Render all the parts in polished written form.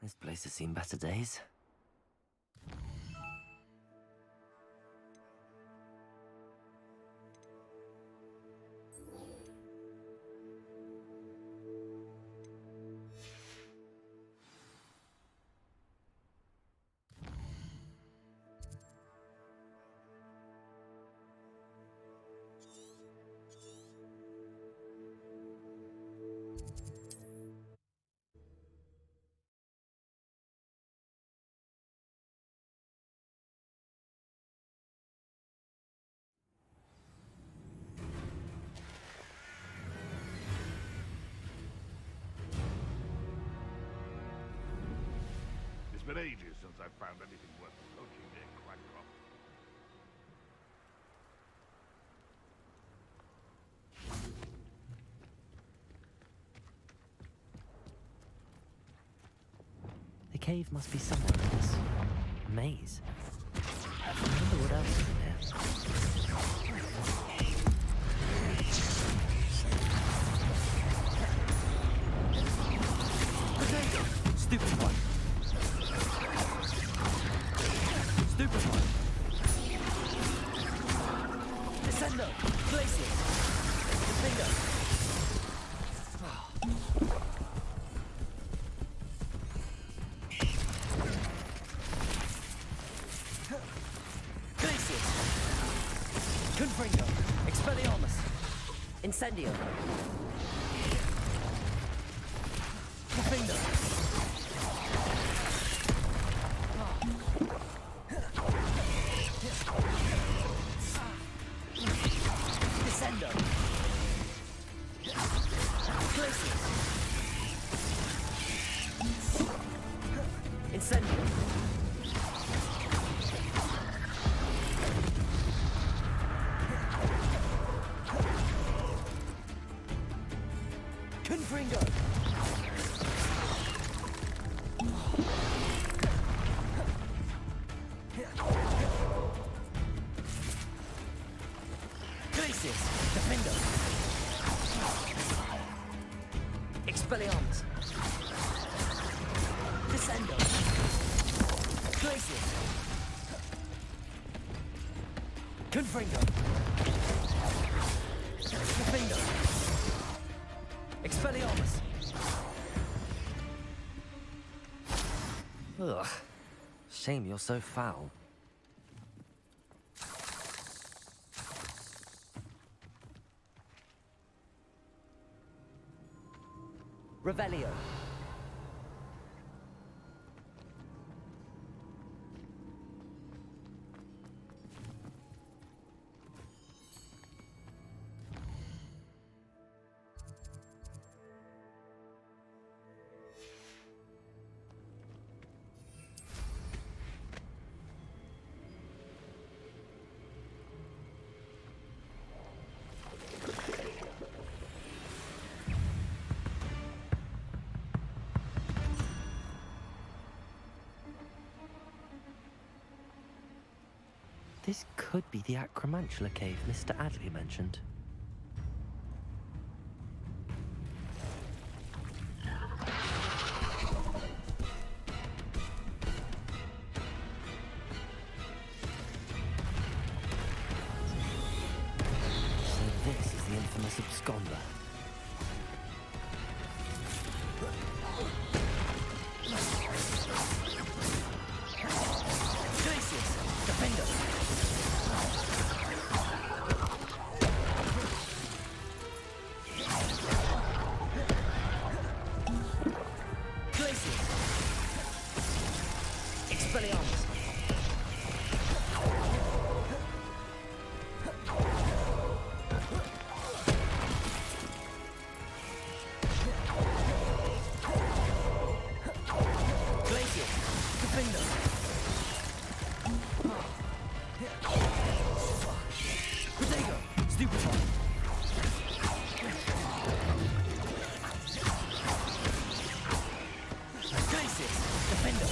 This place has seen better days. It's been ages since I've found anything worth poaching near Crackcroft. The cave must be somewhere in this maze. I wonder what else is in here. Potato! Stupid one! Stupid one! Descendo! Glacius! Descendo! Glacius! Confringo! Expelliarmus! Incendio! Confringo! Descendo! Glacius! Incendio! Confringo! Glacius! Defendo! Expelliarmus! Descendo! Glacius! Confringo! Defendo! Expelliarmus! Ugh. Shame you're so foul. Revelio. This could be the Acromantula cave Mr. Adley mentioned. So this is the infamous absconder. Glacius! Defender! Glacius! Expelliarmus! Glacius! Defender! Protego! Stupid one! Glacius! Defender!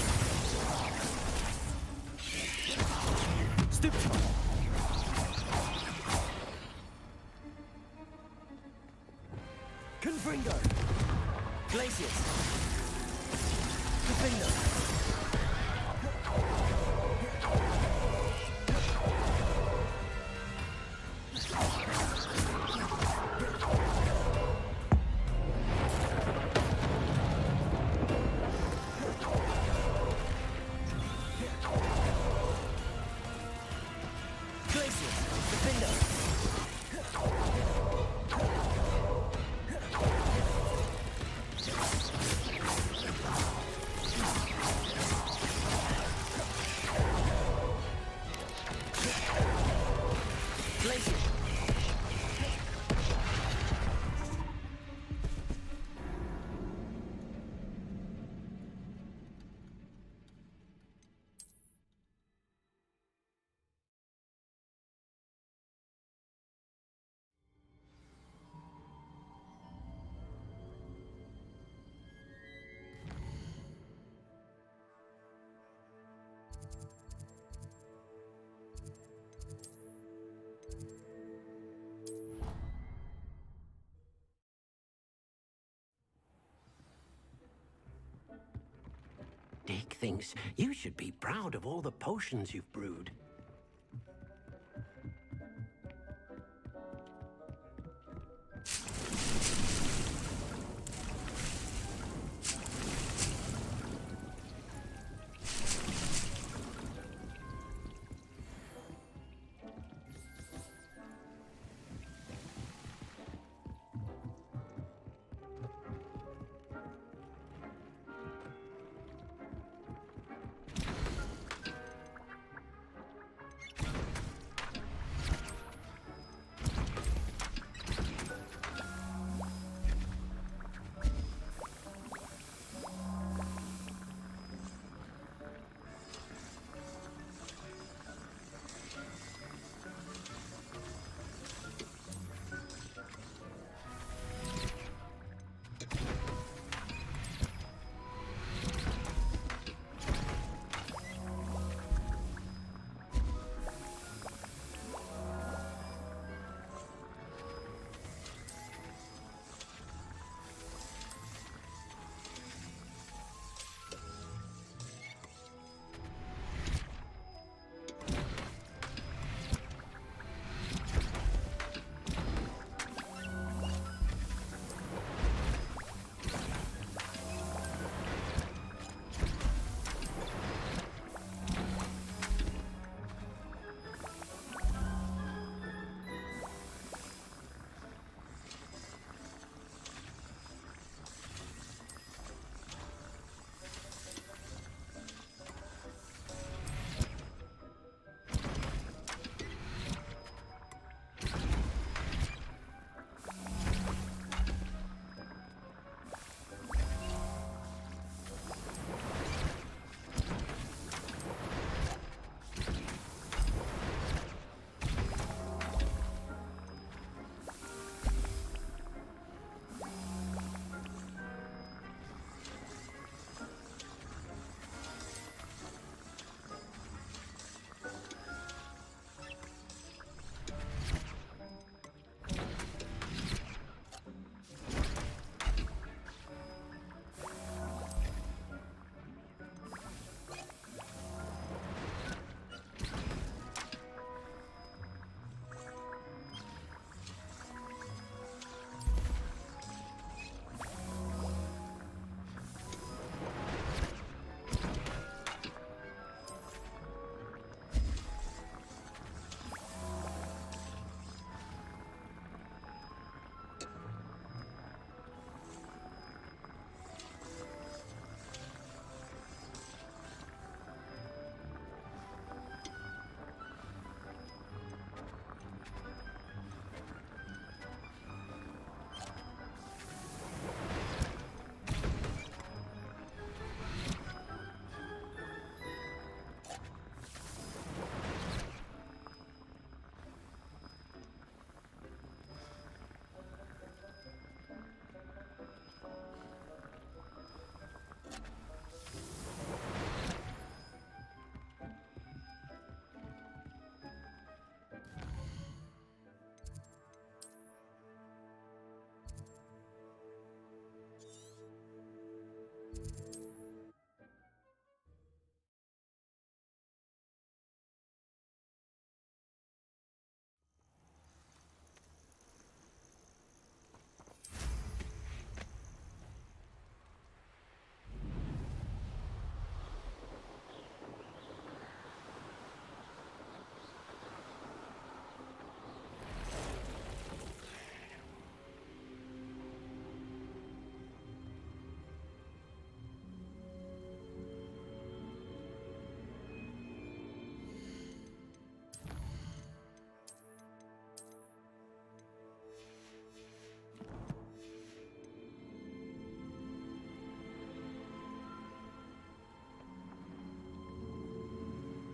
thinks you should be proud of all the potions you've brewed.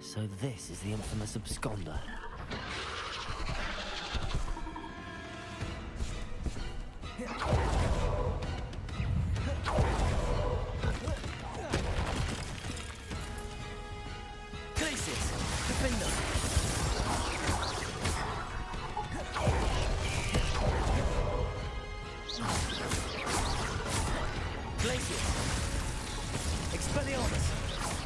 So this is the infamous absconder. Glacius! Defender! Glacius! Expelliarmus!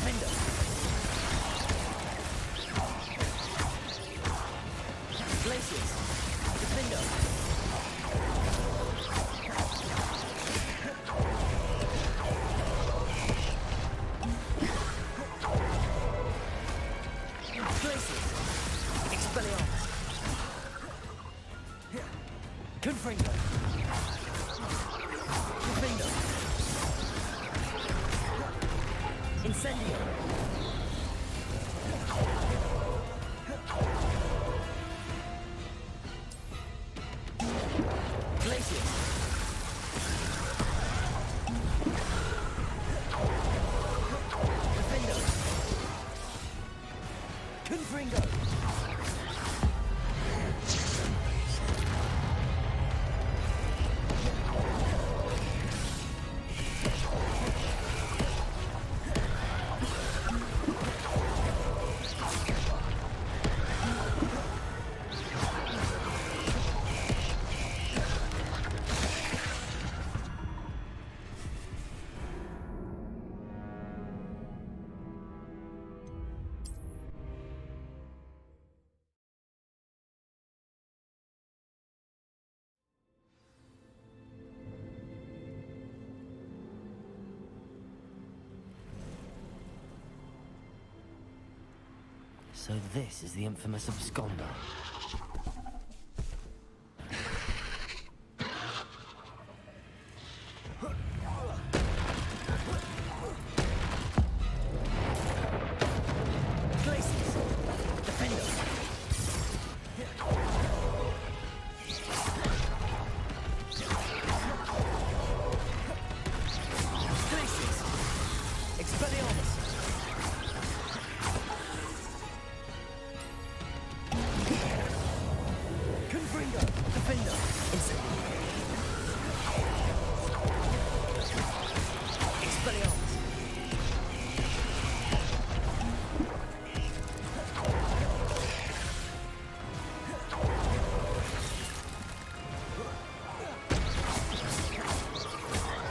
Defender. Glaciers. Defender. Glaciers. Expelliarmus. Confringo. Defender. Incendio. Glaciers. Defender. Confringo. So this is the infamous absconder. Glaciers. Defender. Glaciers. Expelliarmus. Confringo. Defender. Incendio. Expelliarmus.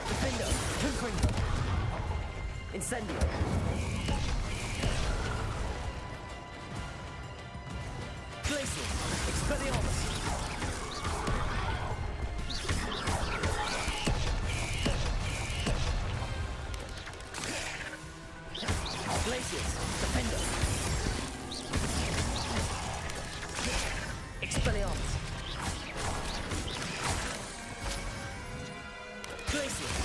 Defender. Confringo. Incendio. Glaciers. Expelliarmus. Glaciers. Defender. Expelliarmus. Glaciers.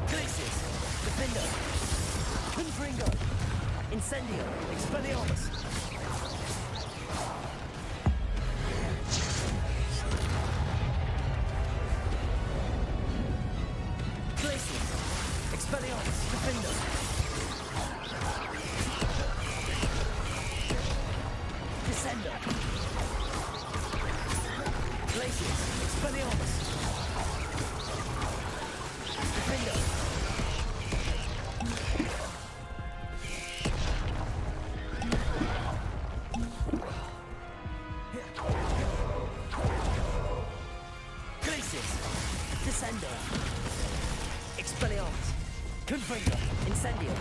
Glaciers. Defender. Confringo. Incendio. Expelliarmus. Glaciers. Expelliarmus. Defender. Descender. Glaciers. Expelliarmus. Defender. Glaciers. Descender. Expelliarmus. Confringo. Incendio.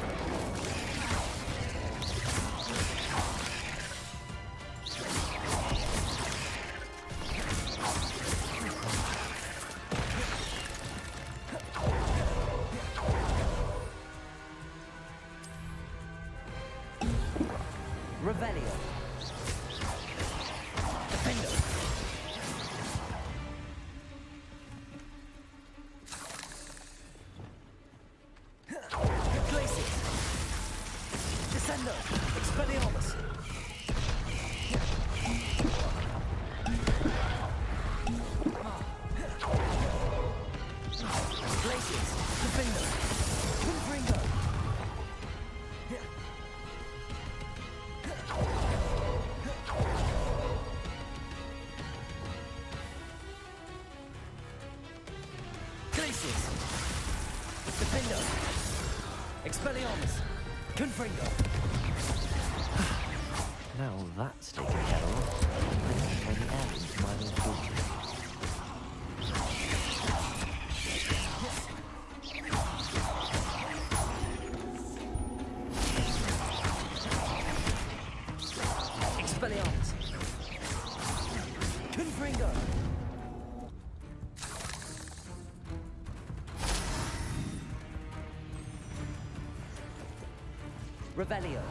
Revelio. Defender. Glaciers. Descender. Expelliarmus. Glaciers. Defender. Confringo. Glaciers. Defender. Expelliarmus. Confringo! Now that's taken care of. I need to find the heirloom for Milo's daughter. Expelliarmus! Confringo! Revelio!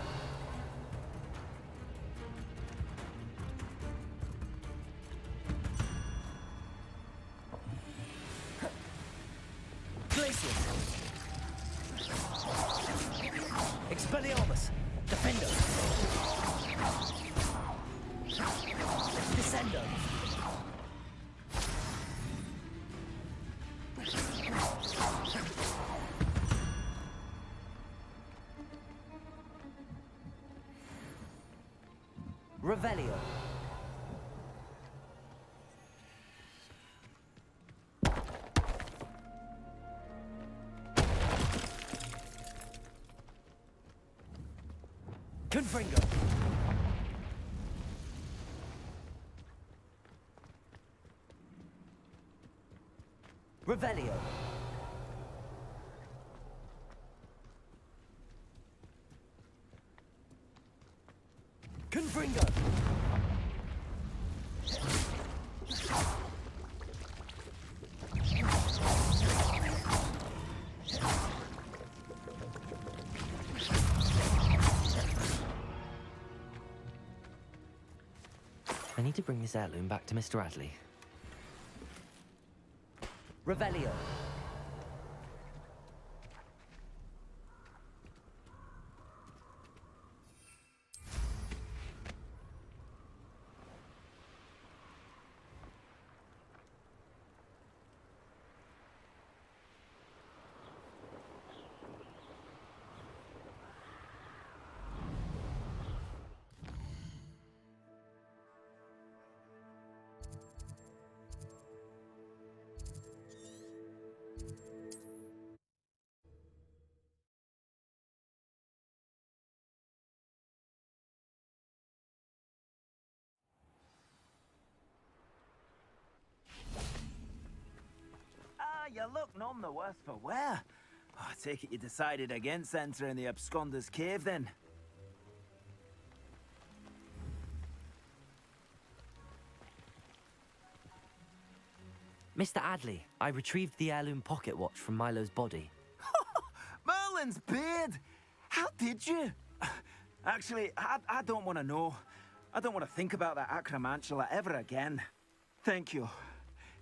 Glacius! Expelliarmus! Defendo! Descendo! Revelio! Confringo! Revelio! Confringo! I need to bring this heirloom back to Mr. Adley. Revelio. You look none the worse for wear. Oh, I take it you decided against entering the Absconder's Cave, then? Mr. Adley, I retrieved the heirloom pocket watch from Milo's body. Merlin's beard! How did you? Actually, I don't want to know. I don't want to think about that acromantula ever again. Thank you.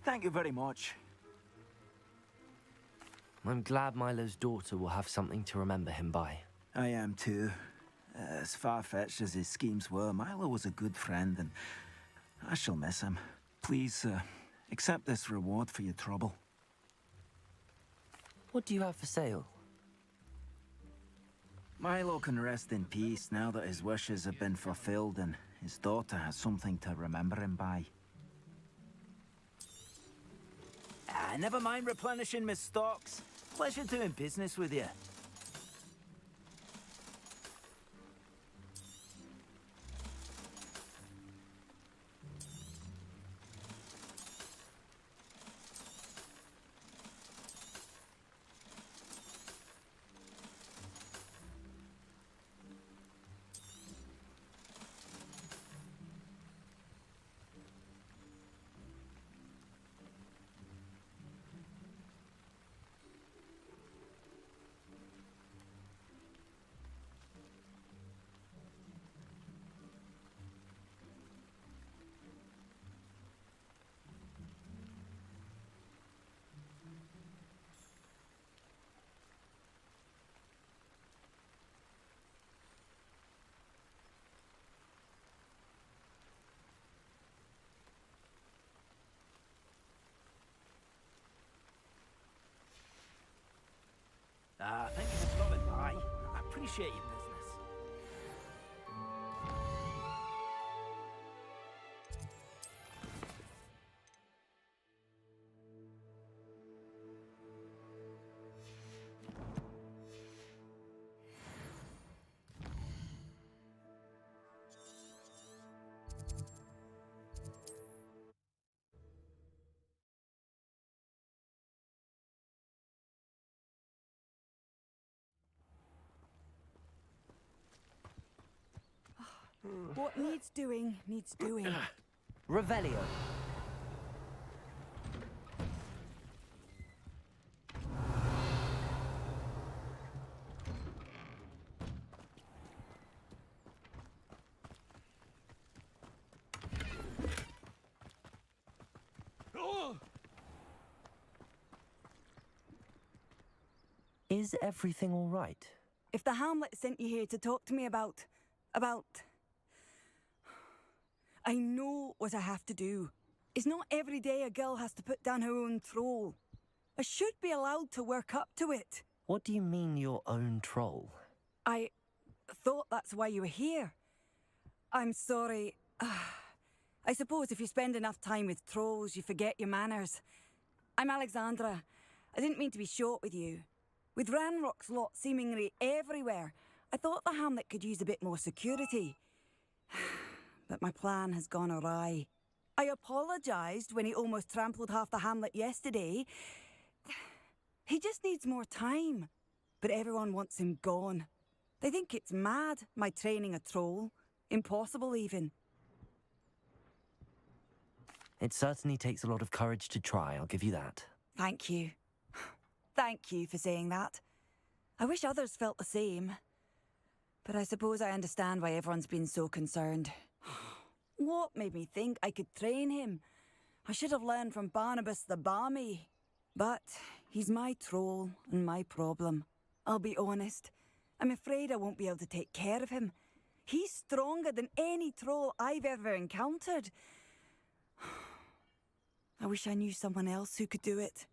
Thank you very much. I'm glad Milo's daughter will have something to remember him by. I am too. As far-fetched as his schemes were, Milo was a good friend, and I shall miss him. Please, accept this reward for your trouble. What do you have for sale? Milo can rest in peace now that his wishes have been fulfilled and his daughter has something to remember him by. Never mind replenishing my stocks. Pleasure doing business with you. Thank you for stopping by. I appreciate your business. What needs doing, needs doing. Revelio. Is everything all right? If the Hamlet sent you here to talk to me about... I know what I have to do. It's not every day a girl has to put down her own troll. I should be allowed to work up to it. What do you mean your own troll? I thought that's why you were here. I'm sorry. I suppose if you spend enough time with trolls, you forget your manners. I'm Alexandra. I didn't mean to be short with you. With Ranrock's lot seemingly everywhere, I thought the Hamlet could use a bit more security. But my plan has gone awry. I apologised when he almost trampled half the Hamlet yesterday. He just needs more time. But everyone wants him gone. They think it's mad, my training a troll. Impossible, even. It certainly takes a lot of courage to try, I'll give you that. Thank you. Thank you for saying that. I wish others felt the same. But I suppose I understand why everyone's been so concerned. What made me think I could train him? I should have learned from Barnabas the Balmy. But he's my troll and my problem. I'll be honest. I'm afraid I won't be able to take care of him. He's stronger than any troll I've ever encountered. I wish I knew someone else who could do it.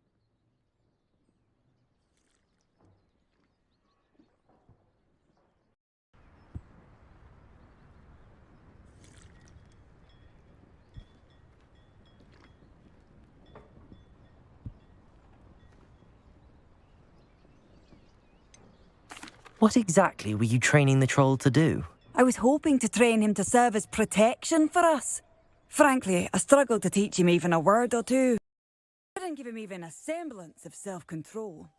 What exactly were you training the troll to do? I was hoping to train him to serve as protection for us. Frankly, I struggled to teach him even a word or two. I didn't give him even a semblance of self-control.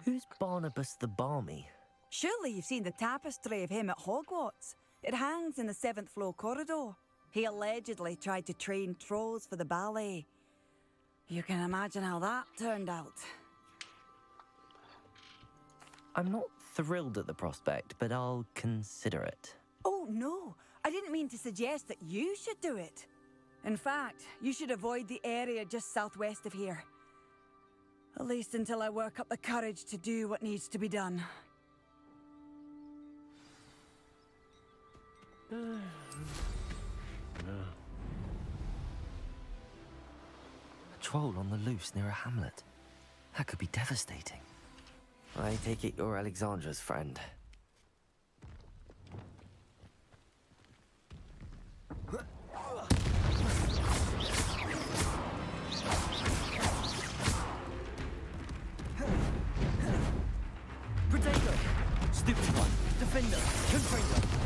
Who's Barnabas the Balmy? Surely you've seen the tapestry of him at Hogwarts. It hangs in the 7th floor corridor. He allegedly tried to train trolls for the ballet. You can imagine how that turned out. I'm not thrilled at the prospect, but I'll consider it. Oh, no. I didn't mean to suggest that you should do it. In fact, you should avoid the area just southwest of here. At least until I work up the courage to do what needs to be done. A troll on the loose near a hamlet. That could be devastating. I take it you're Alexandra's friend. Potato! Stupid one! Defender! Confringo!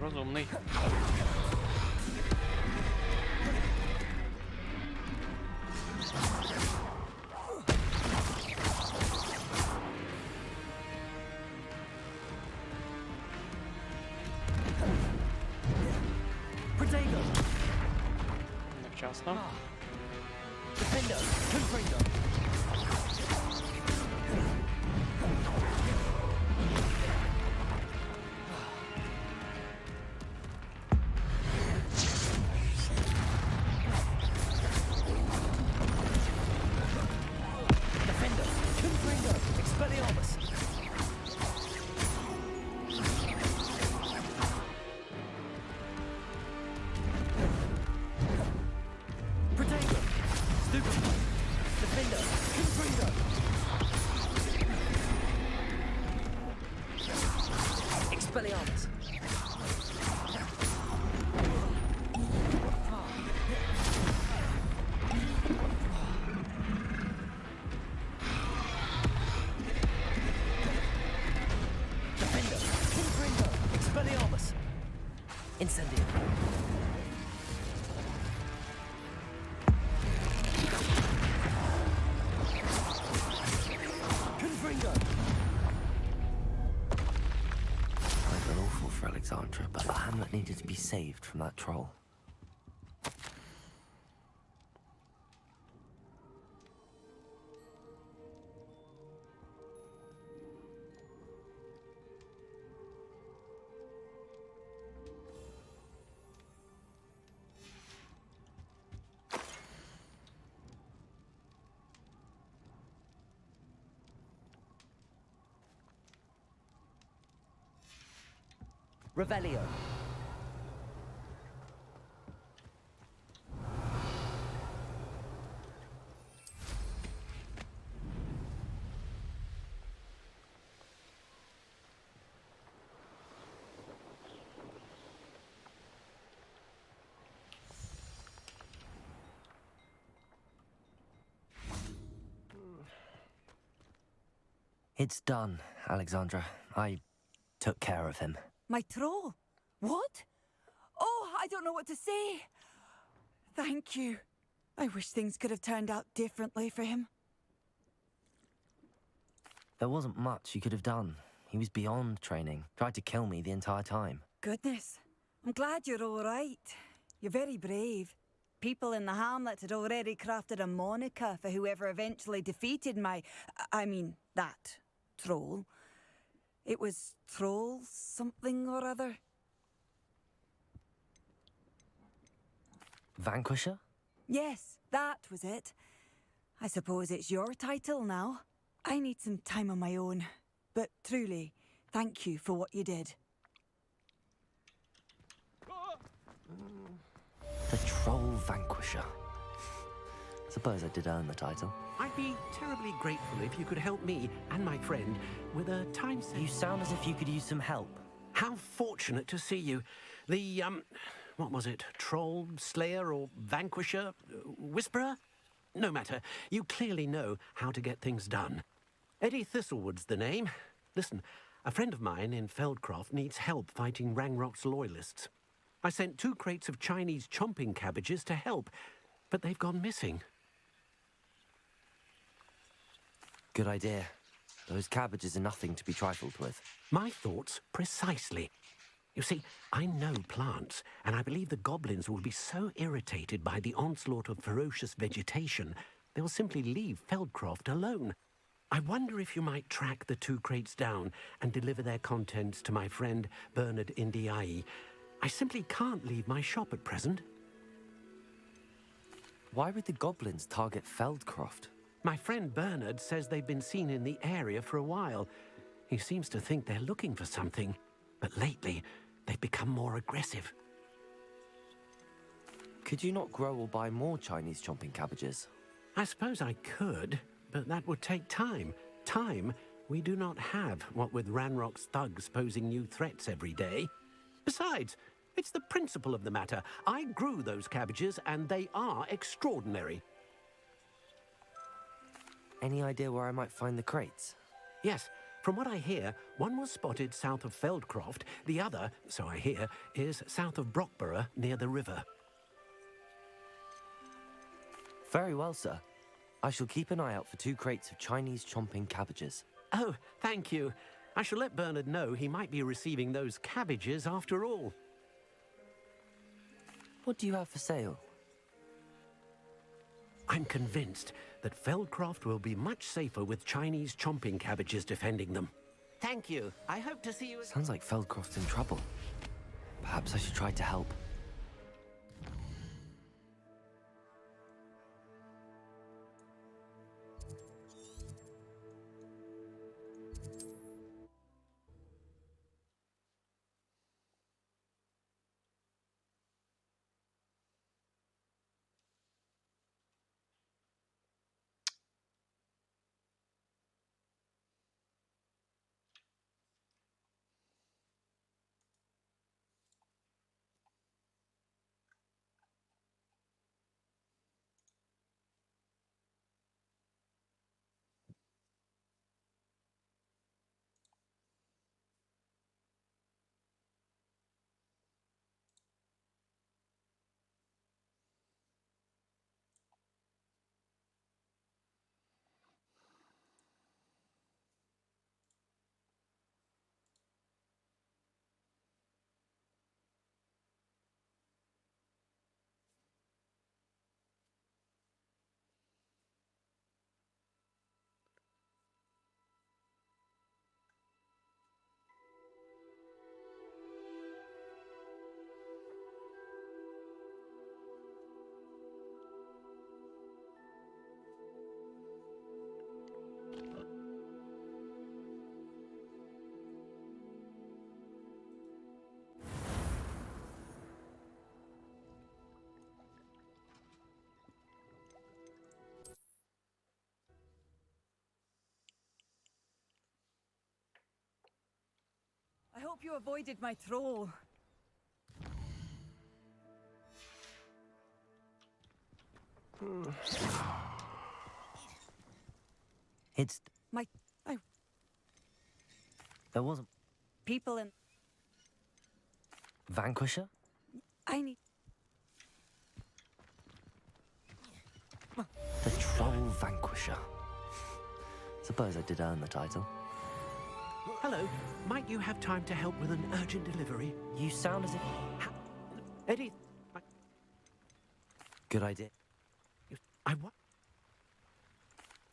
Розумний. Protego! Невчасно. Defender! Confringo! Defender! Confringo! Expelliarmus! Protego! Stupid! Defender! Confringo! Expelliarmus! Defender! Confringo! Expelliarmus! Incendio! Confringo! I feel awful for Alexandra, but the hamlet needed to be saved from that troll. Revelio. It's done, Alexandra. I took care of him. My troll? What? Oh, I don't know what to say. Thank you. I wish things could have turned out differently for him. There wasn't much you could have done. He was beyond training. Tried to kill me the entire time. Goodness. I'm glad you're all right. You're very brave. People in the hamlet had already crafted a moniker for whoever eventually defeated that troll. It was Troll something or other. Vanquisher? Yes, that was it. I suppose it's your title now. I need some time on my own. But truly, thank you for what you did. The Troll Vanquisher. Suppose I did earn the title. I'd be terribly grateful if you could help me and my friend with a time set. You sound as if you could use some help. How fortunate to see you. The, what was it? Troll, Slayer, or Vanquisher? Whisperer? No matter. You clearly know how to get things done. Eddie Thistlewood's the name. Listen, a friend of mine in Feldcroft needs help fighting Rangrock's loyalists. I sent 2 crates of Chinese chomping cabbages to help, but they've gone missing. Good idea. Those cabbages are nothing to be trifled with. My thoughts precisely. You see, I know plants, and I believe the goblins will be so irritated by the onslaught of ferocious vegetation, they'll simply leave Feldcroft alone. I wonder if you might track the 2 crates down and deliver their contents to my friend Bernard Indiai. I simply can't leave my shop at present. Why would the goblins target Feldcroft? My friend Bernard says they've been seen in the area for a while. He seems to think they're looking for something, but lately they've become more aggressive. Could you not grow or buy more Chinese chomping cabbages? I suppose I could, but that would take time. Time we do not have, what with Ranrock's thugs posing new threats every day. Besides, it's the principle of the matter. I grew those cabbages, and they are extraordinary. Any idea where I might find the crates? Yes, From what I hear, one was spotted south of Feldcroft, the other, so I hear, is south of Brockborough near the river. Very well, sir. I shall keep an eye out for 2 crates of Chinese chomping cabbages. Oh, thank you. I shall let Bernard know he might be receiving those cabbages after all. What do you have for sale? I'm convinced that Feldcroft will be much safer with Chinese chomping cabbages defending them. Thank you. I hope to see you... Sounds like Feldcroft's in trouble. Perhaps I should try to help. I hope you avoided my troll. It's... My... There wasn't... people in... Vanquisher? I need... The Troll Vanquisher. Suppose I did earn the title. Hello. Might you have time to help with an urgent delivery? You sound as if... Eddie... Good idea. I what?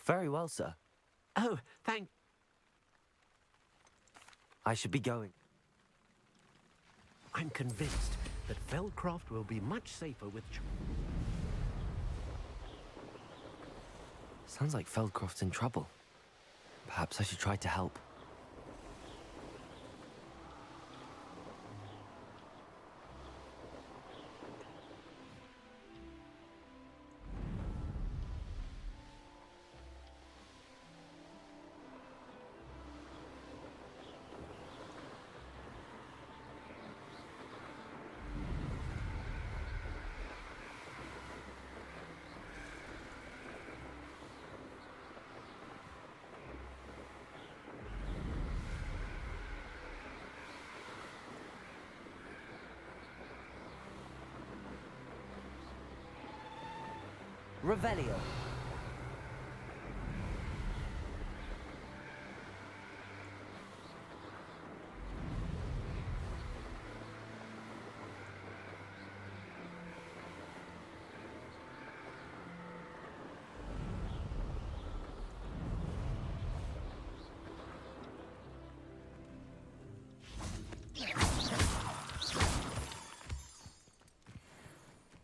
Very well, sir. Oh, thank... I should be going. I'm convinced that Feldcroft will be much safer with... Sounds like Feldcroft's in trouble. Perhaps I should try to help. Revelio.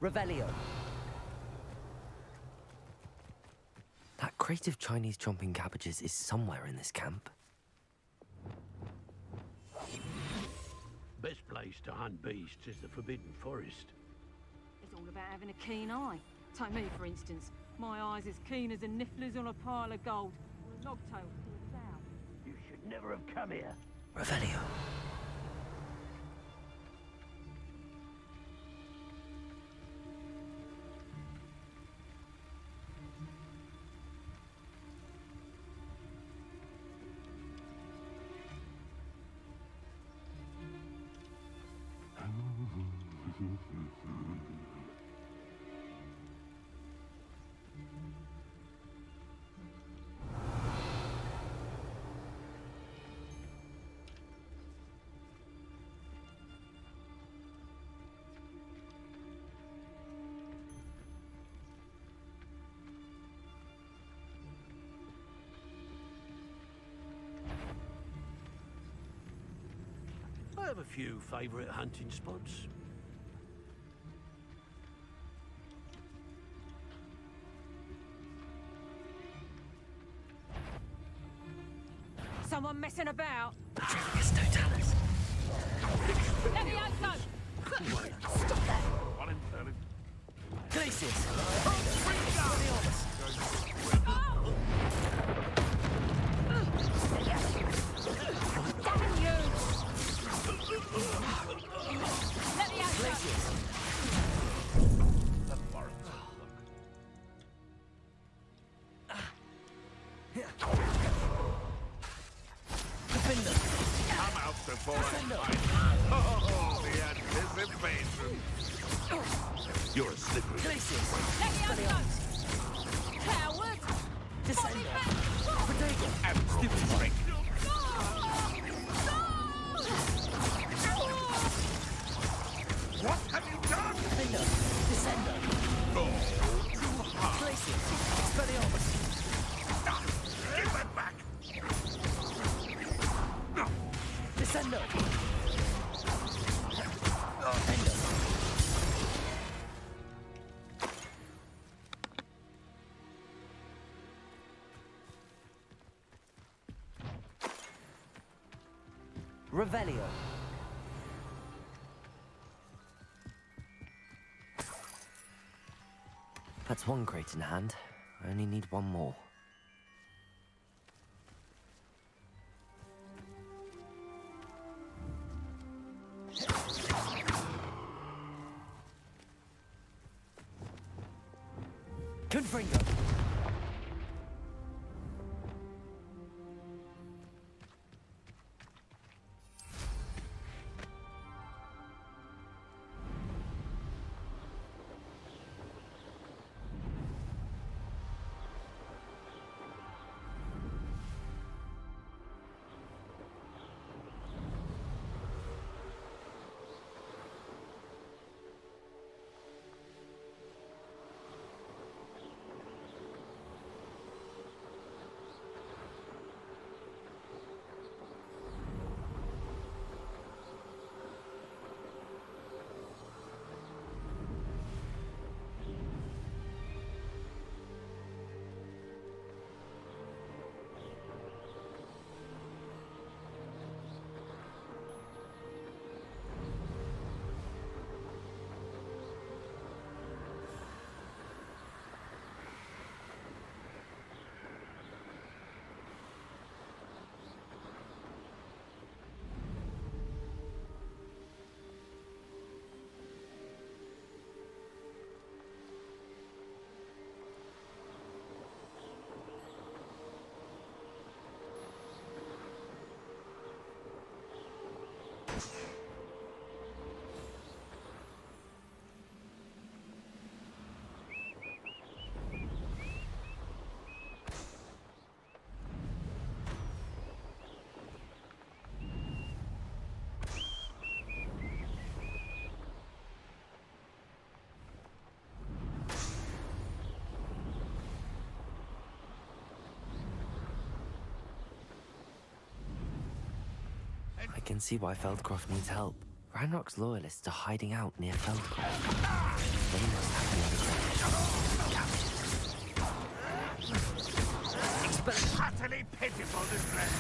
Revelio. That crate of Chinese chomping cabbages is somewhere in this camp. Best place to hunt beasts is the Forbidden Forest. It's all about having a keen eye. Take me, for instance. My eye's as keen as a niffler's on a pile of gold. Or a logtail pulls out. You should never have come here. Revelio. have a few favourite hunting spots. Someone messing about? Yes, Totalis. Let me out, go! Stop that! What in hell? Glacius! Damn you! Let me out, go! The forest. Come out before I fight. Oh, the anticipation. You're a slippery. Let me out, go! Coward! Descend! And stupid strength. What have you done? Oh, too hard. Give it back. Revelio. That's one crate in hand. I only need one more. Confringo. I can see why Feldcroft needs help. Ranrock's loyalists are hiding out near Feldcroft. They must have the other captured. Utterly pitiful, this place.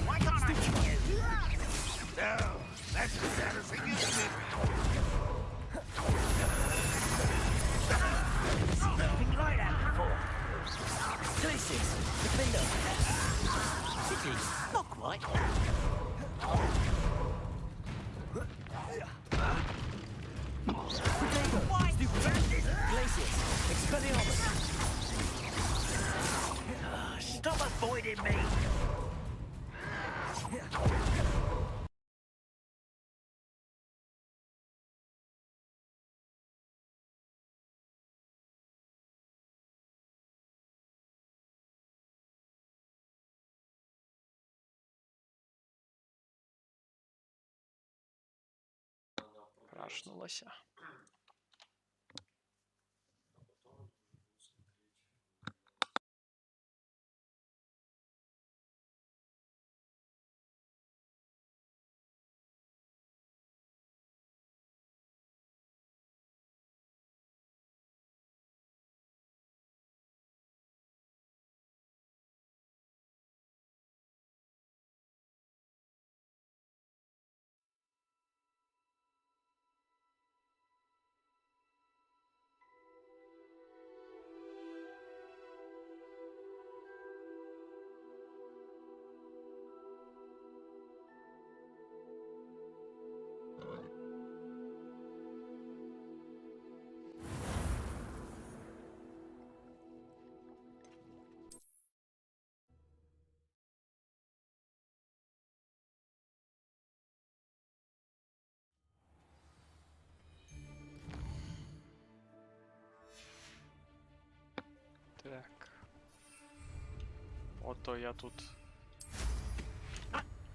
Why can't I hear you? No, that's embarrassing, isn't it? Nothing like that before. Glacius! Defender! City, not quite. Why? Glacius! Expelliarmus! Stop avoiding me. Крашнулося. Ото я тут.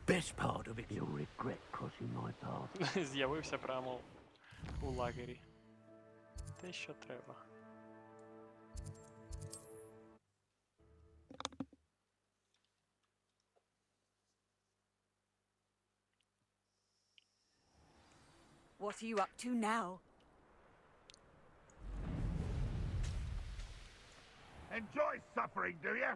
Best part of it, you'll regret crossing my path. З'явився прямо у лагері. Те, що треба. What are you up to now? Enjoy suffering, do you?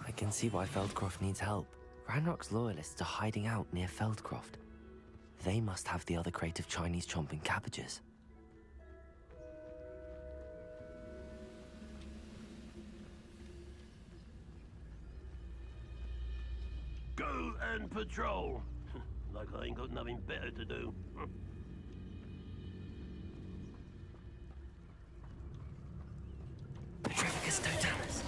I can see why Feldcroft needs help. Ranrock's loyalists are hiding out near Feldcroft. They must have the other crate of Chinese chomping cabbages. Go and patrol. Like I ain't got nothing better to do. Petrificus totalis.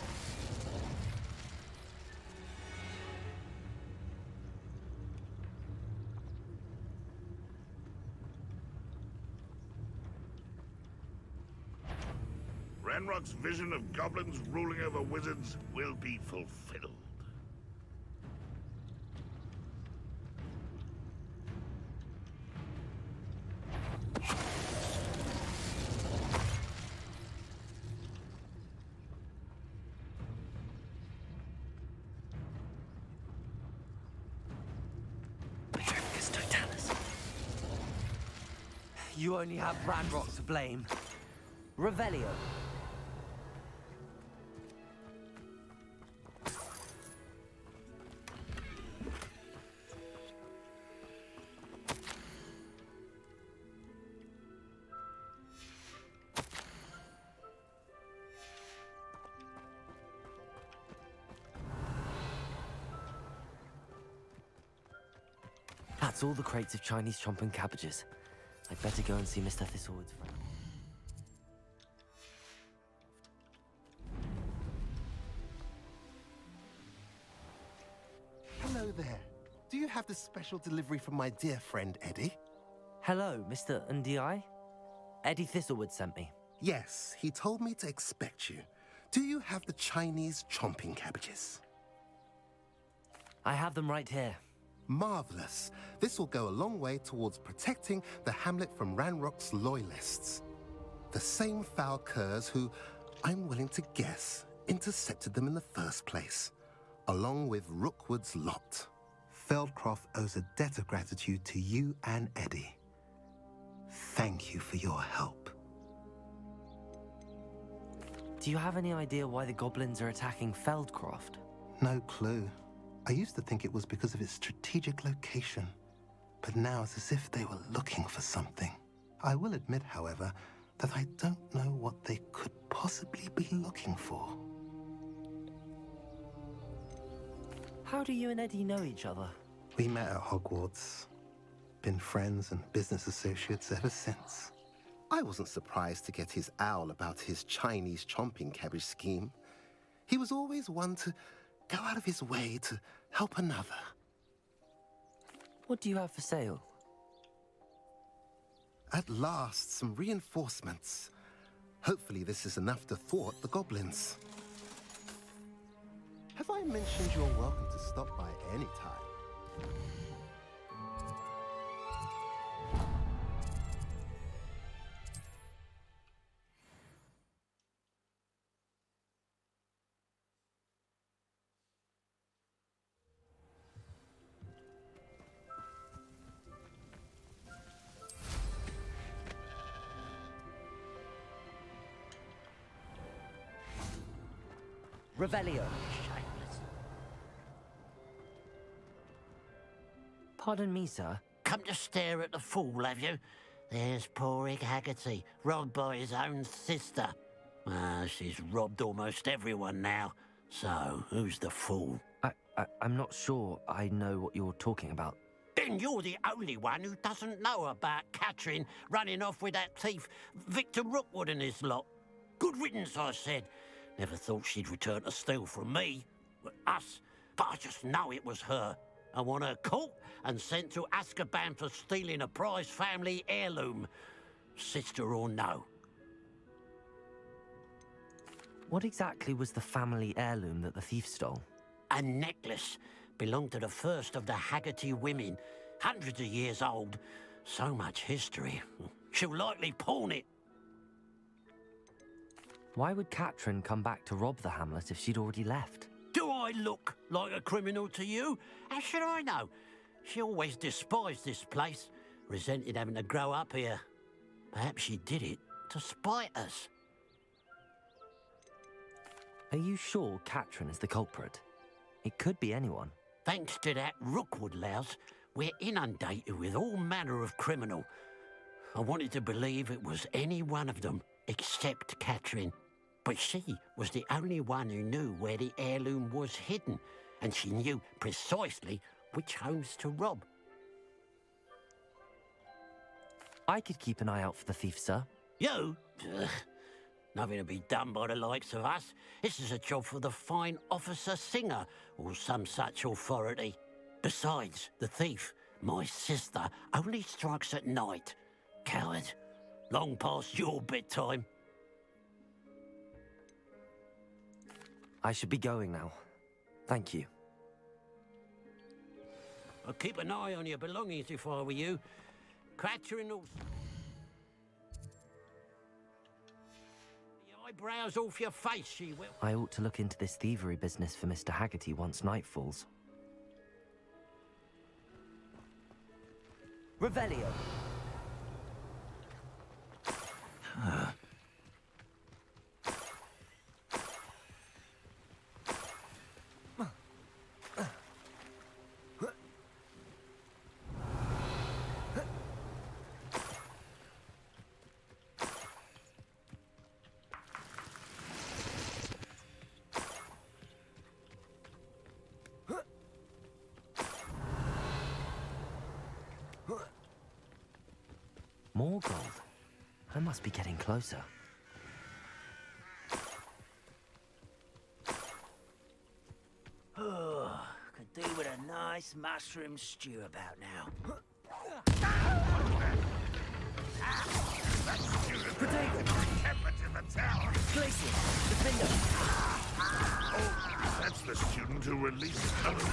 Ranrock's vision of goblins ruling over wizards will be fulfilled. Petrificus totalis. You only have Ranrock to blame. Revelio. That's all the crates of Chinese chomping cabbages. I'd better go and see Mr. Thistlewood's friend. Hello there. Do you have the special delivery from my dear friend Eddie? Hello, Mr. Ndi? Eddie Thistlewood sent me. Yes, he told me to expect you. Do you have the Chinese chomping cabbages? I have them right here. Marvelous. This will go a long way towards protecting the hamlet from Ranrock's loyalists. The same foul curs who, I'm willing to guess, intercepted them in the first place, along with Rookwood's lot. Feldcroft owes a debt of gratitude to you and Eddie. Thank you for your help. Do you have any idea why the goblins are attacking Feldcroft? No clue. I used to think it was because of its strategic location, but now it's as if they were looking for something. I will admit, however, that I don't know what they could possibly be looking for. How do you and Eddie know each other? We met at Hogwarts. Been friends and business associates ever since. I wasn't surprised to get his owl about his Chinese chomping cabbage scheme. He was always one to go out of his way to help another. What do you have for sale? At last, some reinforcements. Hopefully this is enough to thwart the goblins. Have I mentioned you're welcome to stop by any time? Revelio. Pardon me, sir. Come to stare at the fool, have you? There's poor Ig Haggerty, robbed by his own sister. She's robbed almost everyone now. So, who's the fool? I'm not sure I know what you're talking about. Then you're the only one who doesn't know about Catherine running off with that thief, Victor Rookwood and his lot. Good riddance, I said. Never thought she'd return to steal from me, us, but I just know it was her. I want her caught and sent to Azkaban for stealing a prized family heirloom, sister or no. What exactly was the family heirloom that the thief stole? A necklace belonged to the first of the Haggerty women, hundreds of years old. So much history. She'll likely pawn it. Why would Katrin come back to rob the hamlet if she'd already left? Do I look like a criminal to you? How should I know? She always despised this place, resented having to grow up here. Perhaps she did it to spite us. Are you sure Katrin is the culprit? It could be anyone. Thanks to that Rookwood louse, we're inundated with all manner of criminal. I wanted to believe it was any one of them, except Katrin. But she was the only one who knew where the heirloom was hidden, and she knew precisely which homes to rob. I could keep an eye out for the thief, sir. You? Ugh. Nothing to be done by the likes of us. This is a job for the fine officer Singer, or some such authority. Besides, the thief, my sister, only strikes at night. Coward. Long past your bedtime. I should be going now. Thank you. I'll keep an eye on your belongings if I were you. Katrin also... The eyebrows off your face, she will. I ought to look into this thievery business for Mr. Haggerty once night falls. Revelio. More gold. I must be getting closer. Oh, could do with a nice mushroom stew about now. Potato! Temper to the tower! Glacier, defender. Oh, that's the student who released others.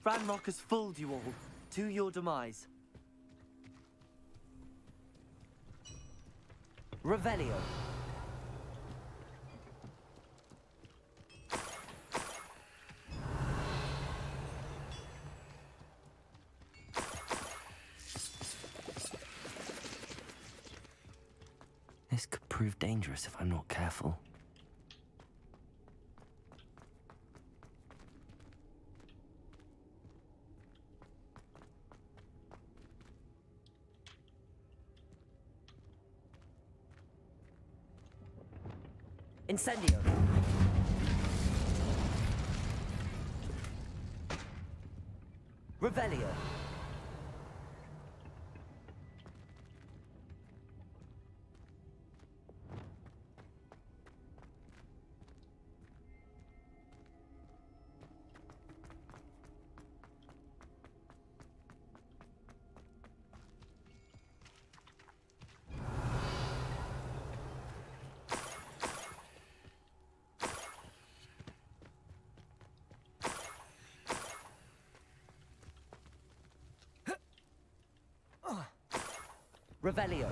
Ranrock has fooled you all, to your demise. Revelio. This could prove dangerous if I'm not careful. Incendio. Revelio. Revelio.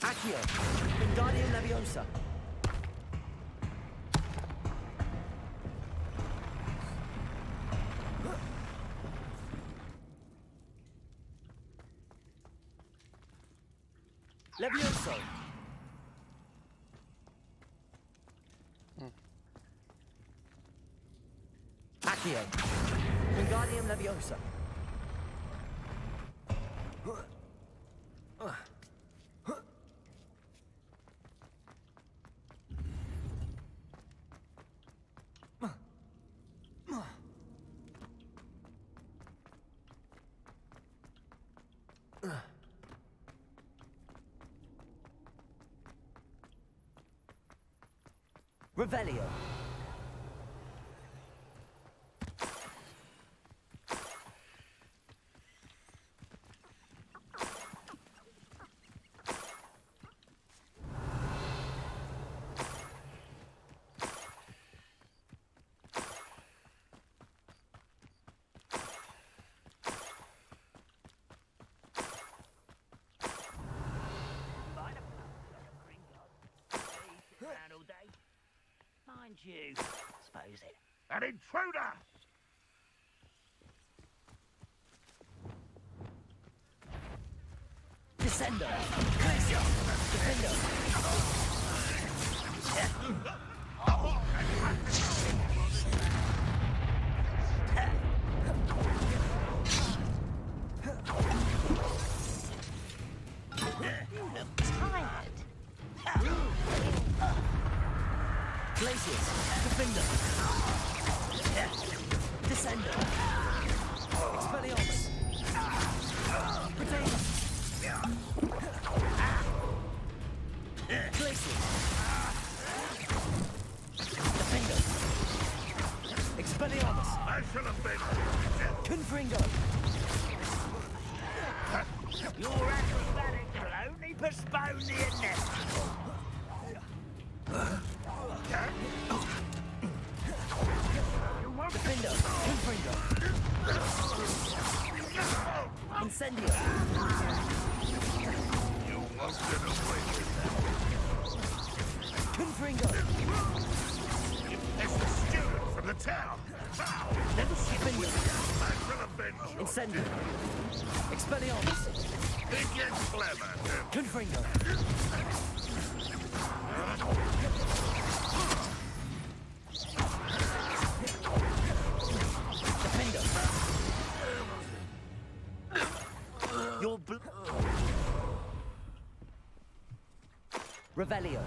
Accio. Wingardium Leviosa. Levioso. Accio. Wingardium Leviosa. Revelio. Mind you, suppose it. An intruder! Descendo. Glacio. Defendo. You look tired. Glacius. Defendo. Descendo. Expelliarmus. Proteus. Glacius. Defendo. Expelliarmus. I shall have been. Confringo. Your acrobatic will only postpone the inevitable. Defendo. Confringo. Incendio. You won't get away with Confringo. that. It's the student from the town. Defendo. I shall avenge you. Incendio. Expelliarmus. Think it's clever. Confringo. Defendo. Your Revelio.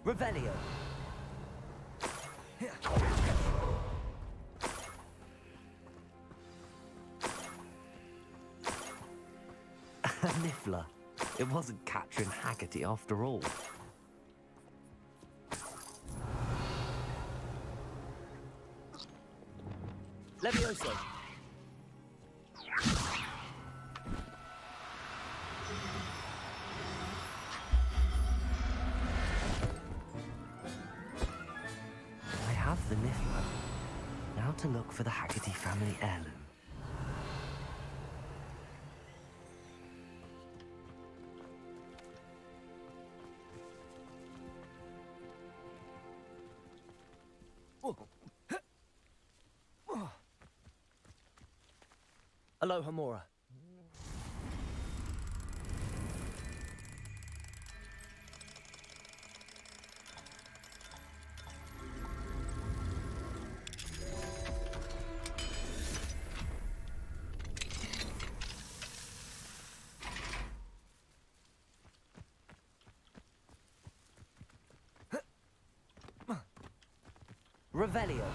Revelio. A niffler. It wasn't capturing Haggerty after all. Levioso. I have the niffler. Now to look for the Haggerty family heirloom. Aloha Mora. Revelio.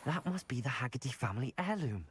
That must be the Haggerty family heirloom.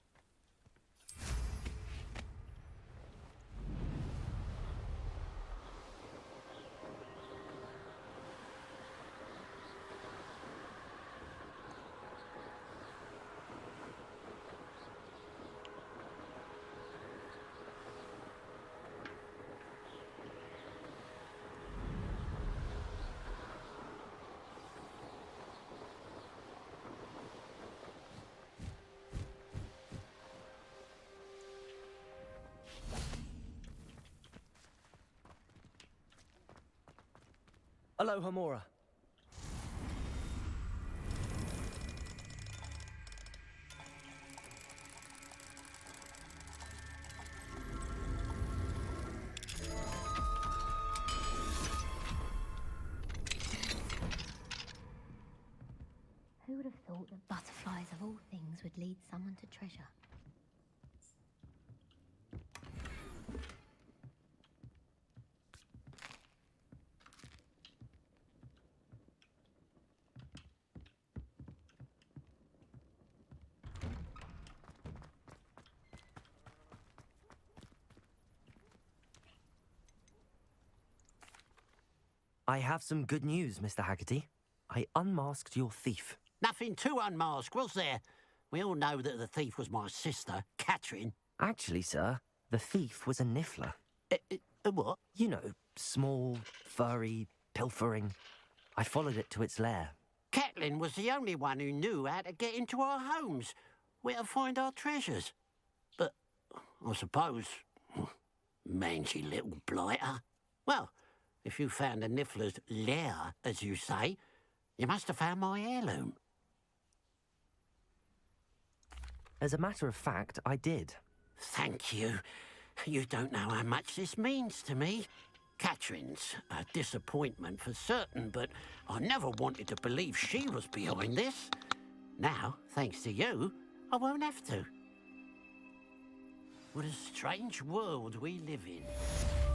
Aloha Mora. Who would have thought that butterflies of all things would lead someone to treasure? I have some good news, Mr. Haggerty. I unmasked your thief. Nothing to unmask, was there? We all know that the thief was my sister, Catherine. Actually, sir, the thief was a niffler. What? You know, small, furry, pilfering. I followed it to its lair. Catelyn was the only one who knew how to get into our homes, where to find our treasures. But I suppose, mangy little blighter. Well, if you found the niffler's lair, as you say, you must have found my heirloom. As a matter of fact, I did. Thank you. You don't know how much this means to me. Catherine's a disappointment for certain, but I never wanted to believe she was behind this. Now, thanks to you, I won't have to. What a strange world we live in.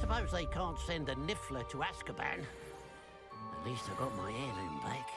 Suppose they can't send a niffler to Azkaban. At least I got my heirloom back.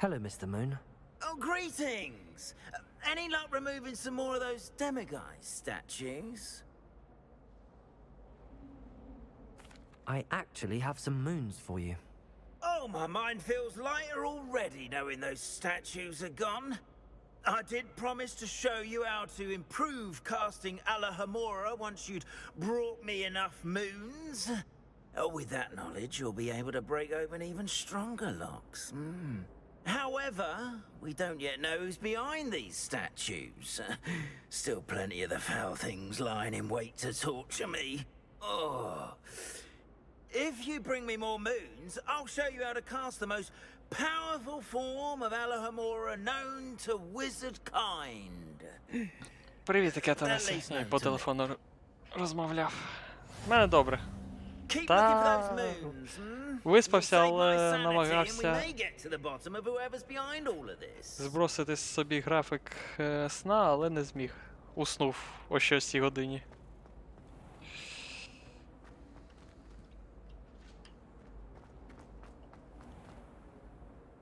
Hello, Mr. Moon. Oh, greetings! Any luck removing some more of those demiguise statues? I actually have some moons for you. Oh, my mind feels lighter already knowing those statues are gone. I did promise to show you how to improve casting Alohomora once you'd brought me enough moons. Oh, with that knowledge, you'll be able to break open even stronger locks. However, we don't yet know who's behind these statues. Still plenty of the foul things lying in wait to torture me. Oh. If you bring me more moons, I'll show you how to cast the most powerful form of Alohomora known to wizard kind. Привіт, таке Танесі. Я по телефону розмовляв. В мене добре. Та виспався, але намагався збросити собі графік сна, але не зміг. Уснув о 6 годині.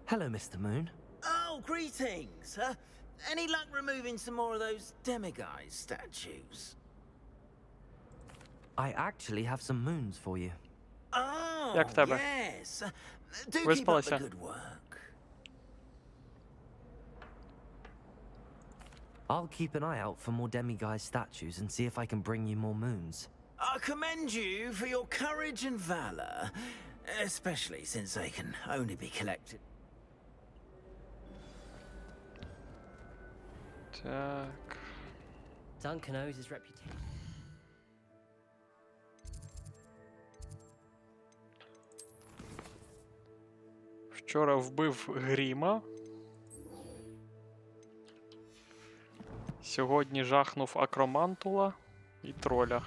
Hello, Mr. Moon. Oh, greetings. Any luck removing some more of those demiguise statues? I actually have some moons for you. Oh, Як в тебе? yes. Do keep up the Виспалася? good work. I'll keep an eye out for more demiguise statues and see if I can bring you more moons. I commend you for your courage and valor, especially since they can only be collected. Так. Duncan owes his reputation. Вчора вбив Гріма. Сьогодні жахнув Акромантула і троля.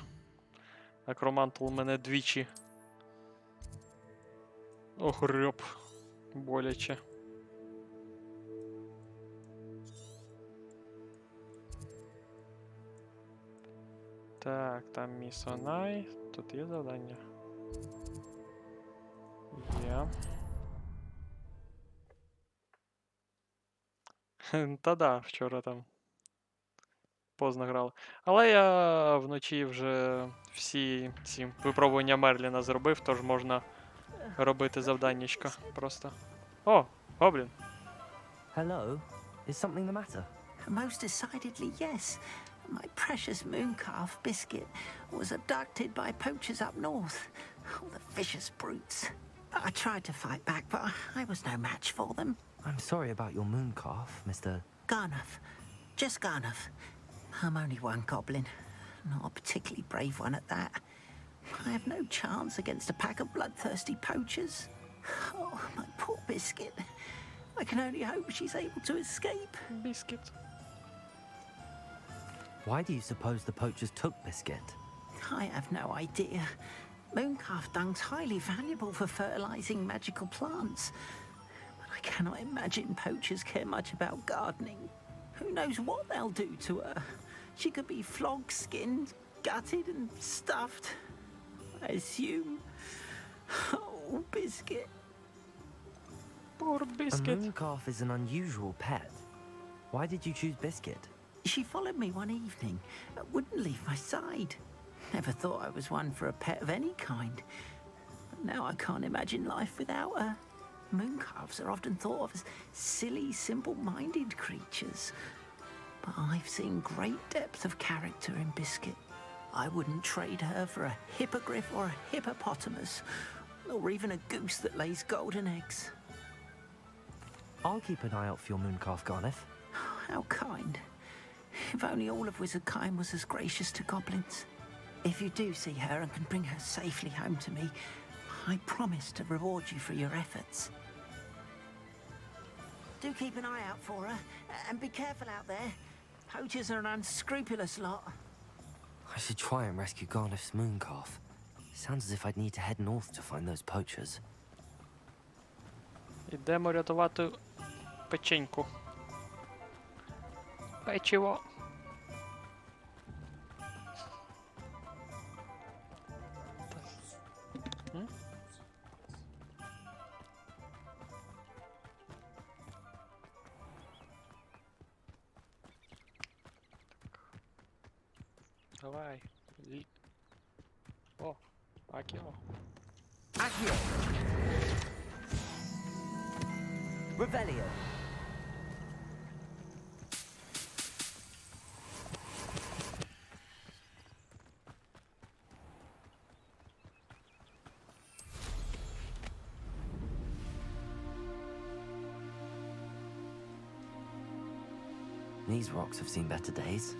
Акромантул мене двічі огреб боляче. Так, там Місонай. Тут є завдання? Є. Та да, вчора там поздно грали. Але я вночі вже всі ці випробування Мерліна зробив, тож можна робити завданнячка просто. О, гоблін. Hello? Is something the matter? Most decidedly, yes. My precious mooncalf Biscuit was abducted by poachers up north. Oh, the vicious brutes. I tried to fight back, but I was no match for them. I'm sorry about your moon calf, Mr. Garnuff. Just Garnuff. I'm only one goblin. Not a particularly brave one at that. I have no chance against a pack of bloodthirsty poachers. Oh, my poor Biscuit. I can only hope she's able to escape. Biscuit. Why do you suppose the poachers took Biscuit? I have no idea. Mooncalf dung's highly valuable for fertilizing magical plants. But I cannot imagine poachers care much about gardening. Who knows what they'll do to her? She could be flogged, skinned, gutted and stuffed. I assume. Oh, Biscuit. Poor A Biscuit. moon calf is an unusual pet. Why did you choose Biscuit? She followed me one evening, wouldn't leave my side. Never thought I was one for a pet of any kind. But now I can't imagine life without her. Mooncalves are often thought of as silly, simple-minded creatures. But I've seen great depth of character in Biscuit. I wouldn't trade her for a hippogriff or a hippopotamus, or even a goose that lays golden eggs. I'll keep an eye out for your moon calf, Garneth. How kind. If only all of Wizardkind was as gracious to goblins. If you do see her and can bring her safely home to me, I promise to reward you for your efforts. Do keep an eye out for her, and be careful out there. Poachers are an unscrupulous lot. I should try and rescue Garneth's moon calf. Sounds as if I'd need to head north to find those poachers. Ідемо рятувати печеньку. Печиво. Давай. О, Акіо. Accio! Revelio! These rocks have seen better days.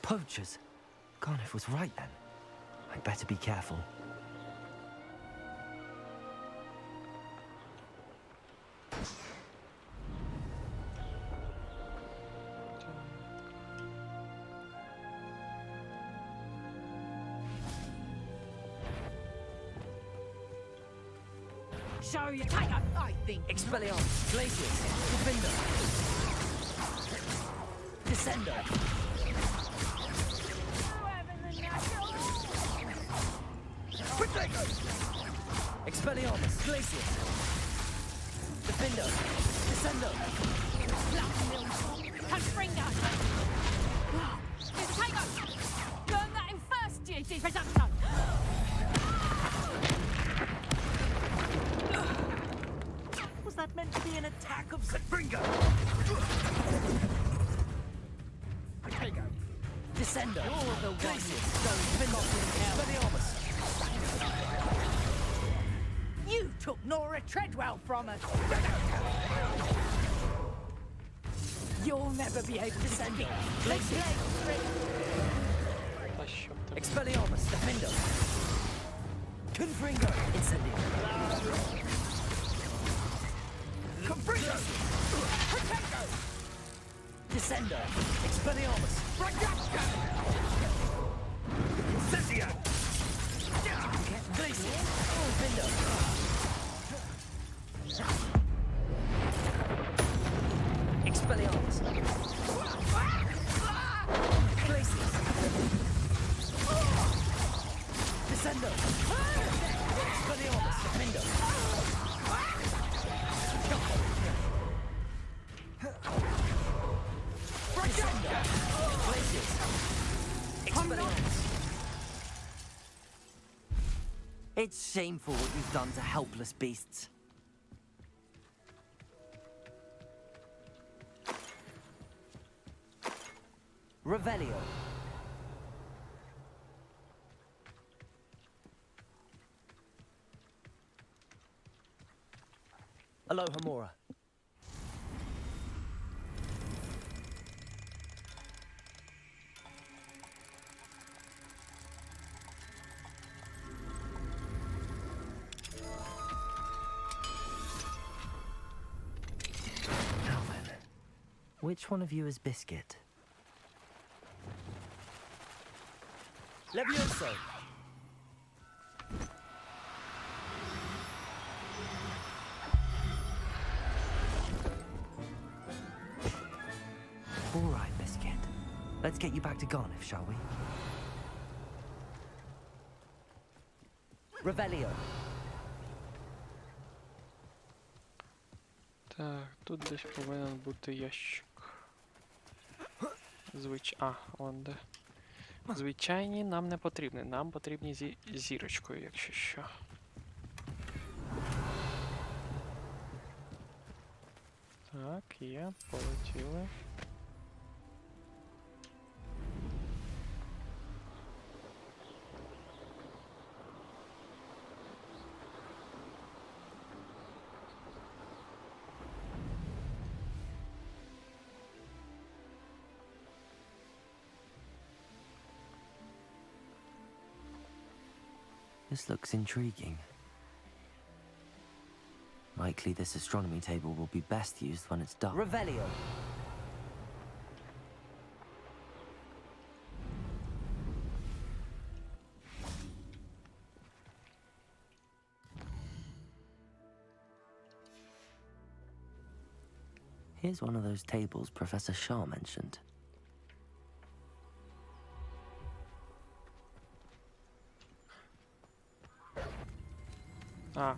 Poachers. Garniff was right then. I'd better be careful. Show you take up, I think. Expelliarmus, Glacius, Defender. Descender. Expelliarmus, Glacius. Defender. Descender. Confringo! Mr. Tango! Learn that in first year, Di Presumpto! Was that meant to be an attack of Confringo? Descender. You're the one Glacius. Expelliarmus. You took Nora Treadwell from us! You'll never be able to send me. Та що б ти? Expelliarmus, Defender. Confringo, Incendio. Confringo. Descender, Expelliarmus. Incendio. Glacius, Defender. Expelliarmus. Glacius. Descender. Expelliarmus, Defender. Descender. Glacius. Expelliarmus. It's shameful what you've done to helpless beasts. Revelio. Aloha Mora. Now then, which one of you is Biscuit? Levioso! All right, Biscuit. Let's get you back to Garniff, shall we? Revelio. Так, тут десь повинен бути ящик. Он де. Звичайні нам не потрібні. Нам потрібні зірочкою, якщо що. Так, є, полетіли. This looks intriguing. Likely this astronomy table will be best used when it's dark. Revelio. Here's one of those tables Professor Shah mentioned. А.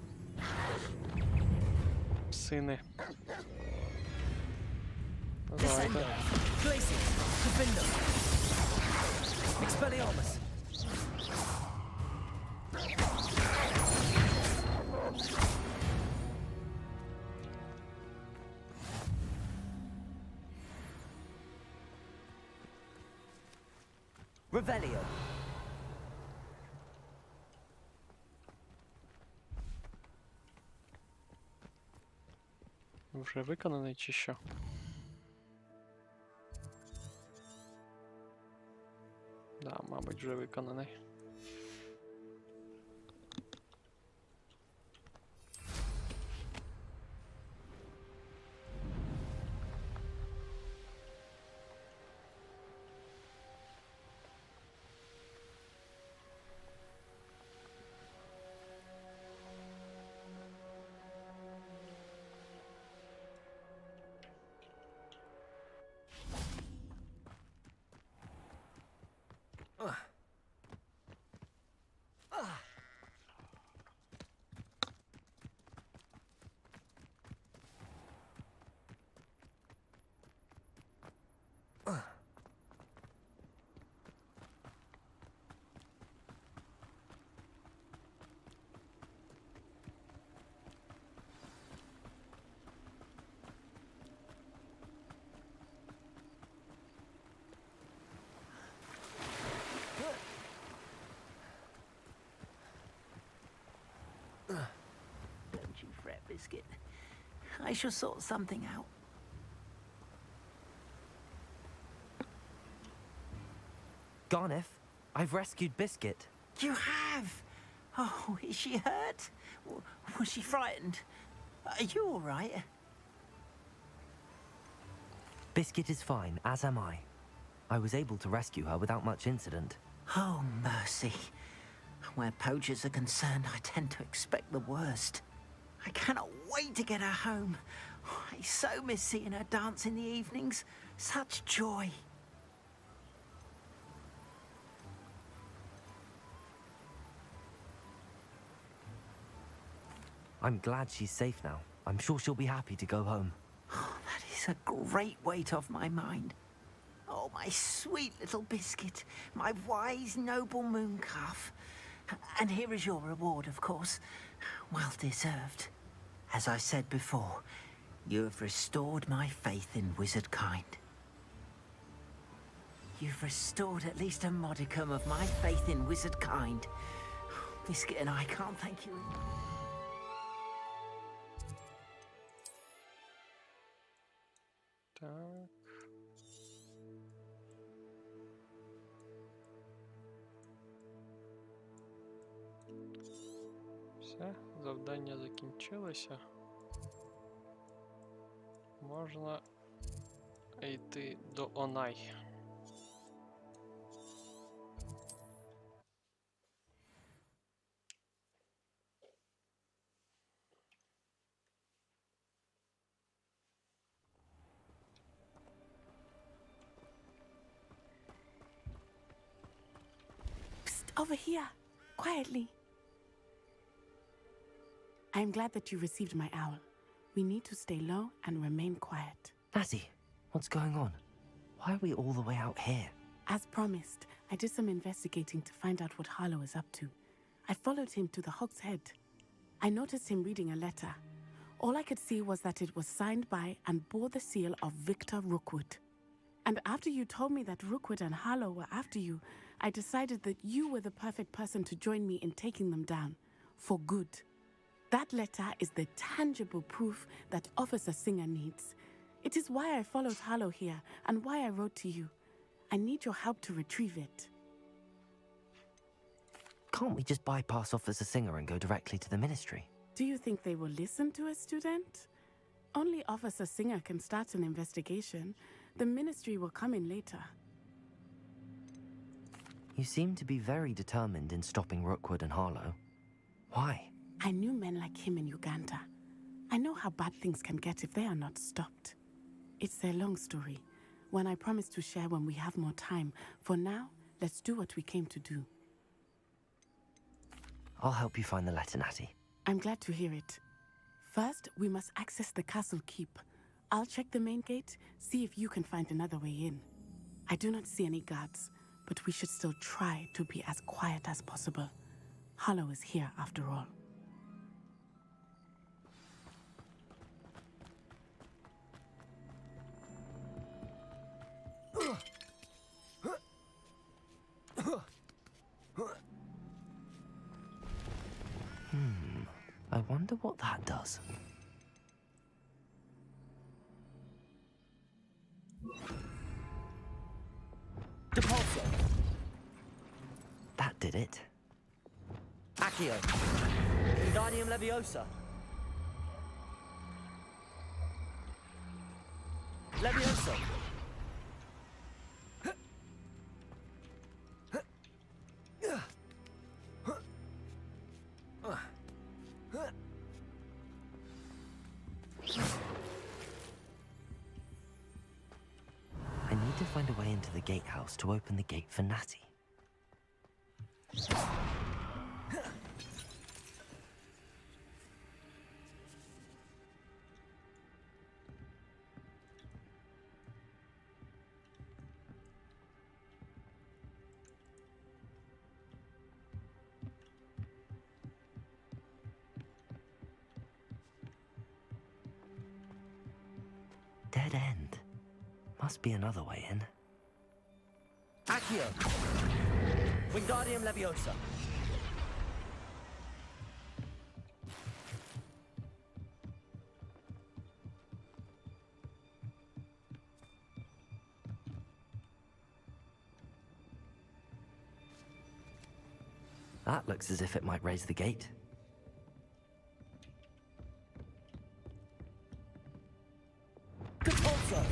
Сини. Descendo. Glacius. Defendo. Expelliarmus. Revelio. Вже виконаний чи що? Да, мабуть, вже виконаний. Don't you fret, Biscuit. I shall sort something out. Garneth, I've rescued Biscuit. You have? Oh, is she hurt? Was she frightened? Are you all right? Biscuit is fine, as am I. I was able to rescue her without much incident. Oh, mercy. Where poachers are concerned, I tend to expect the worst. I cannot wait to get her home. I so miss seeing her dance in the evenings. Such joy. I'm glad she's safe now. I'm sure she'll be happy to go home. Oh, that is a great weight off my mind. Oh, my sweet little Biscuit, my wise, noble mooncalf. And here is your reward, of course. Well deserved. As I said before, you have restored my faith in wizard kind. You've restored at least a modicum of my faith in wizard kind. Biscuit and I can't thank you enough. Так. Все, завдання закінчилося. Можна йти до Онай. Over here, quietly. I am glad that you received my owl. We need to stay low and remain quiet. Nazzy, what's going on? Why are we all the way out here? As promised, I did some investigating to find out what Harlow is up to. I followed him to the Hog's Head. I noticed him reading a letter. All I could see was that it was signed by and bore the seal of Victor Rookwood. And after you told me that Rookwood and Harlow were after you, I decided that you were the perfect person to join me in taking them down. For good. That letter is the tangible proof that Officer Singer needs. It is why I followed Harlow here and why I wrote to you. I need your help to retrieve it. Can't we just bypass Officer Singer and go directly to the Ministry? Do you think they will listen to a student? Only Officer Singer can start an investigation. The Ministry will come in later. You seem to be very determined in stopping Rookwood and Harlow. Why? I knew men like him in Uganda. I know how bad things can get if they are not stopped. It's a long story, one I promise to share when we have more time. For now, let's do what we came to do. I'll help you find the letter, Natty. I'm glad to hear it. First, we must access the castle keep. I'll check the main gate, see if you can find another way in. I do not see any guards, but we should still try to be as quiet as possible. Hollow is here after all. I wonder what that does. Depulso. That did it. Accio. Wingardium Leviosa. Leviosa. I need to find a way into the gatehouse to open the gate for Natty. Dead end. Must be another way in. Accio. Wingardium Leviosa. That looks as if it might raise the gate. Depulso.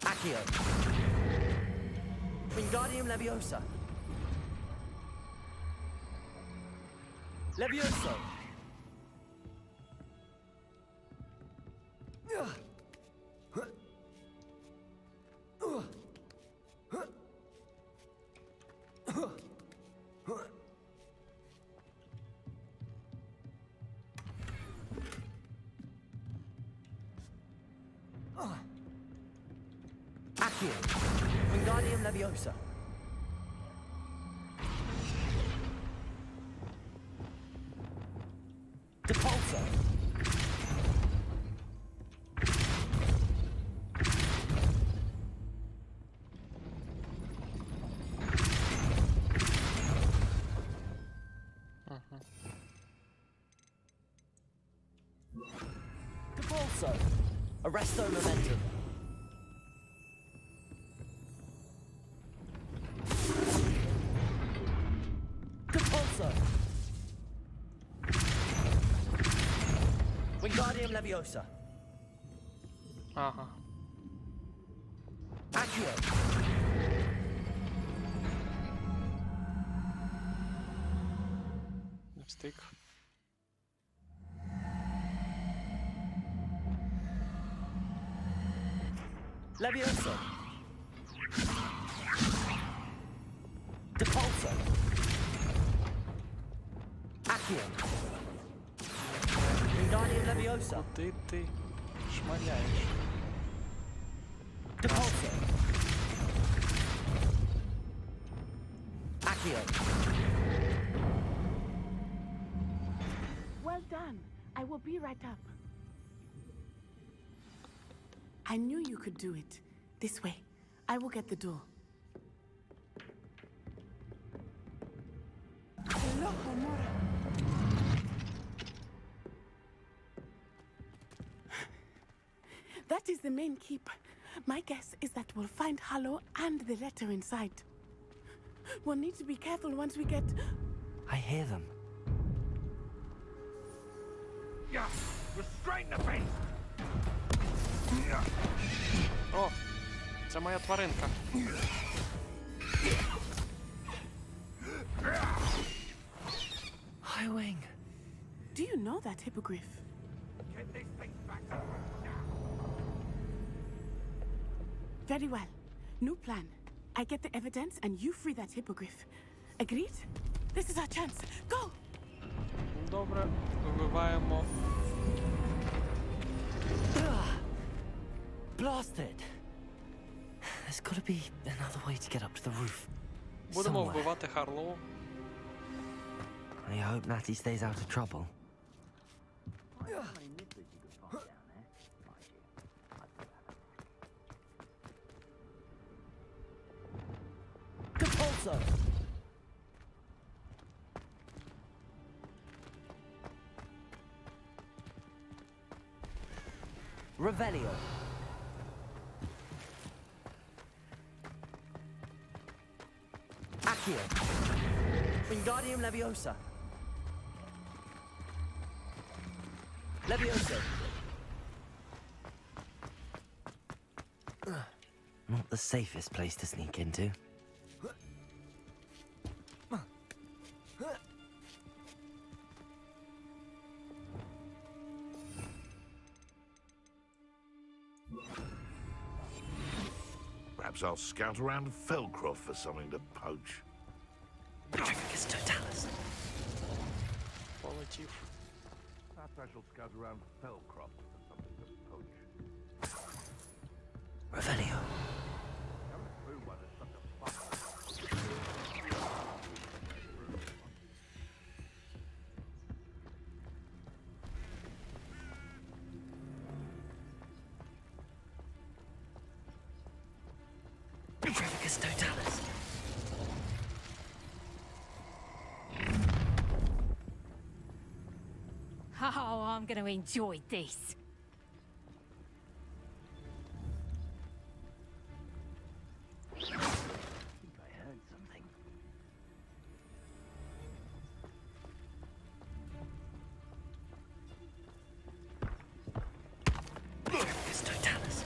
Accio. Wingardium Leviosa. Levioso. Accio. Wingardium Leviosa. Depulso. Depulso. Arresto Momentum. Depulso. Wingardium Leviosa. Ага. Accio. Не встиг. Leviosa. Depulso. Accio. Wingardium Leviosa. Куди ти шмаляєш? Depulso. Accio. Well done. I will be right up. I knew you could do it. This way. I will get the door. That is the main keep. My guess is that we'll find Harlow and the letter inside. We'll need to be careful once we get... I hear them. Yeah, restrain the beast! О, це моя тваринка. Highwing. Do you know that hippogriff? Get this thing back. Very well. New plan. I get the evidence and you free that hippogriff. Agreed? This is our chance. Go! Добре, вбиваємо. Blasted. There's got to be another way to get up to the roof. Будемо Somewhere. вбивати Харлоу. I hope Natty stays out of trouble. Compulso. Revelio. Accio. Wingardium Leviosa. Levioso. Not the safest place to sneak into. Perhaps I'll scout around Felcroft for something to poach. Petrificus totalis. Полетів. Perhaps I shall scout around Felcroft for something to poach. Revelio. Going through one is such a fun. Petrificus totalis. Oh, I'm going to enjoy this. Petrificus totalis.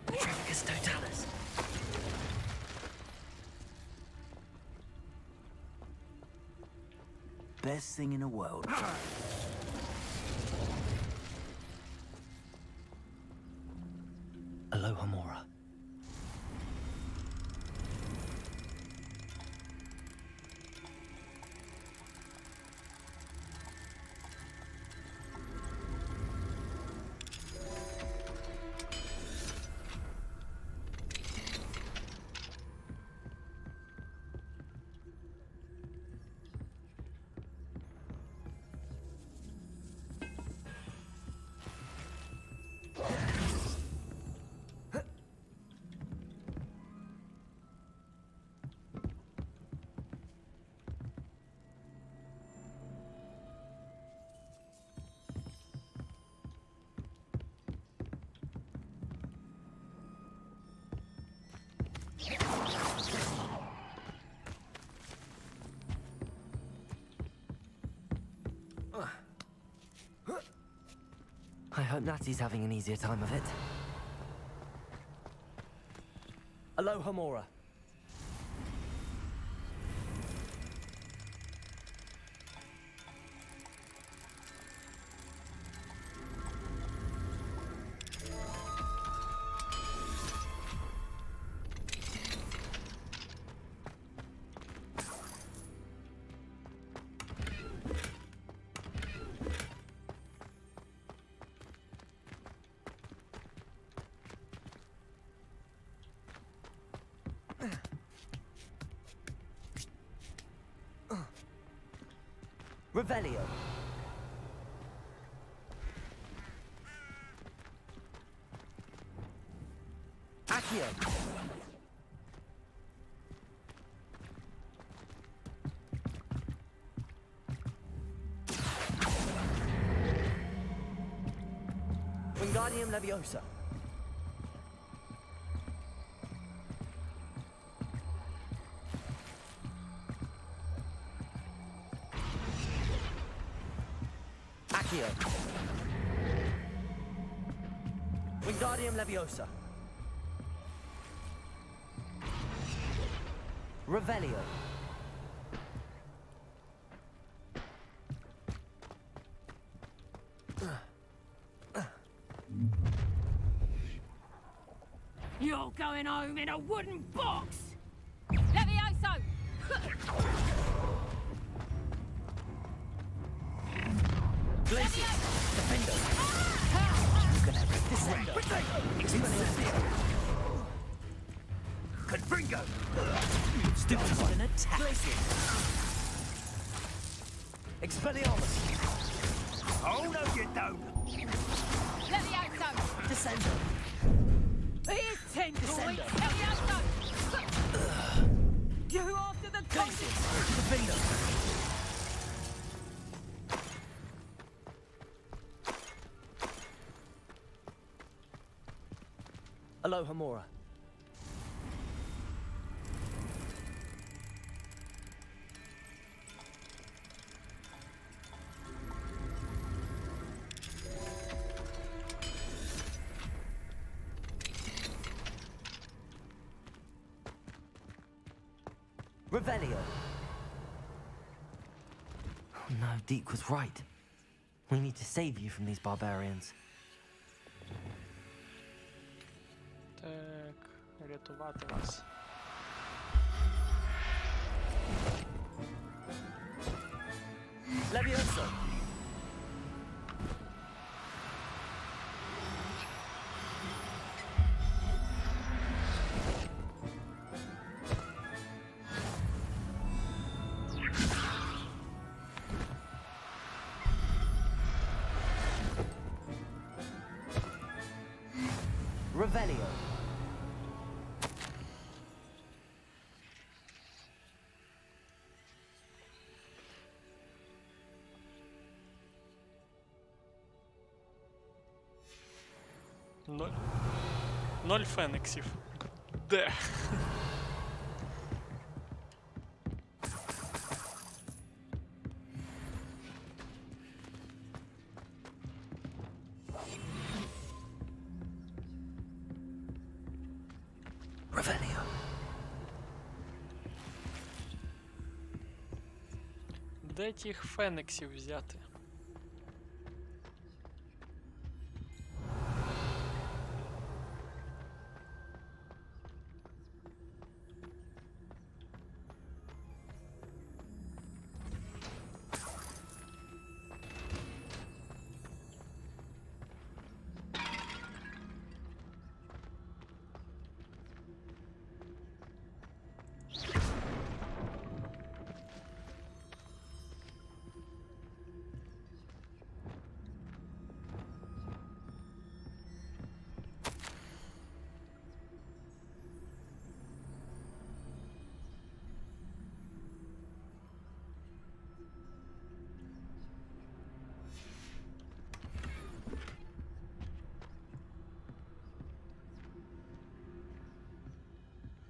Petrificus totalis. Best thing in the world. Alohomora. I hope Natty's having an easier time of it. Alohomora. Revelio. Accio. Wingardium Leviosa. Accio. Wingardium Leviosa. Revelio. You're going home in a wooden box! Levioso! Glacius. Defendo. You can have it. Descendo. Expelliarmus. Confringo! Students an attack. Glacius. Expelliarmus. Oh, no, you don't! Levioso! Descendo. Here's 10 coins! Descendo. Levioso! You after the Glacius. Defendo. Aloha Mora. Revelio. Oh no, Deke was right. We need to save you from these barbarians. Так, рятувати вас. Levioso. Revelio. Ноль феніксів. Де? Revelio. Де тих феніксів взяти?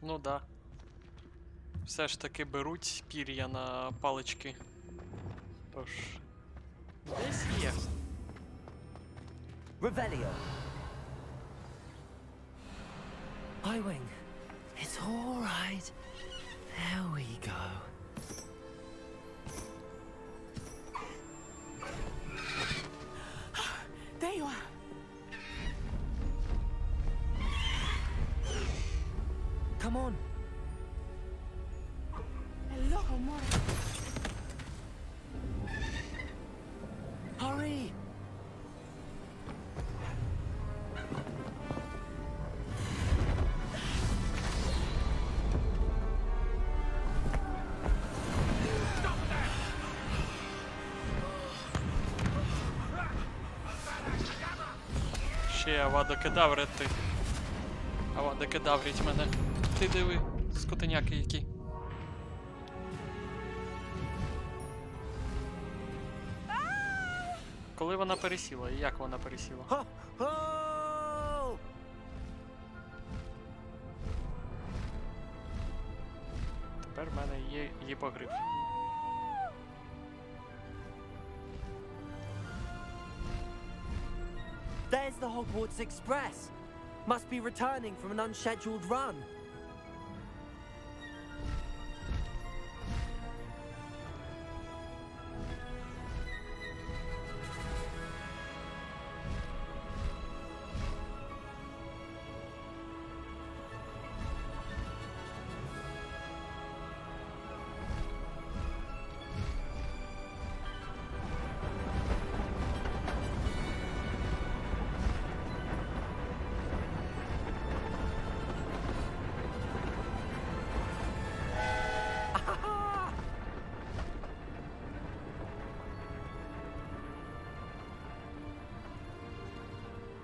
Ну да. Все ж таки беруть пір'я на палички. Тож. Десь є. Revelio. Highwing. It's all right. There we go. There you are. Come on. Aloha Mora. Hurry. Ще Авадо Кедаври ти. А вон де кидаврять мене. Ти диви, скотиняки які. Коли вона пересіла і як вона пересіла? Ho! Тепер в мене є гіпогриф. There's the Hogwarts Express. Must be returning from an unscheduled run.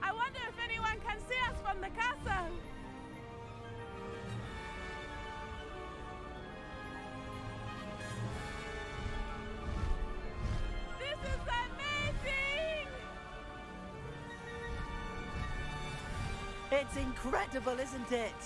I wonder if anyone can see us from the castle. This is amazing! It's incredible, isn't it?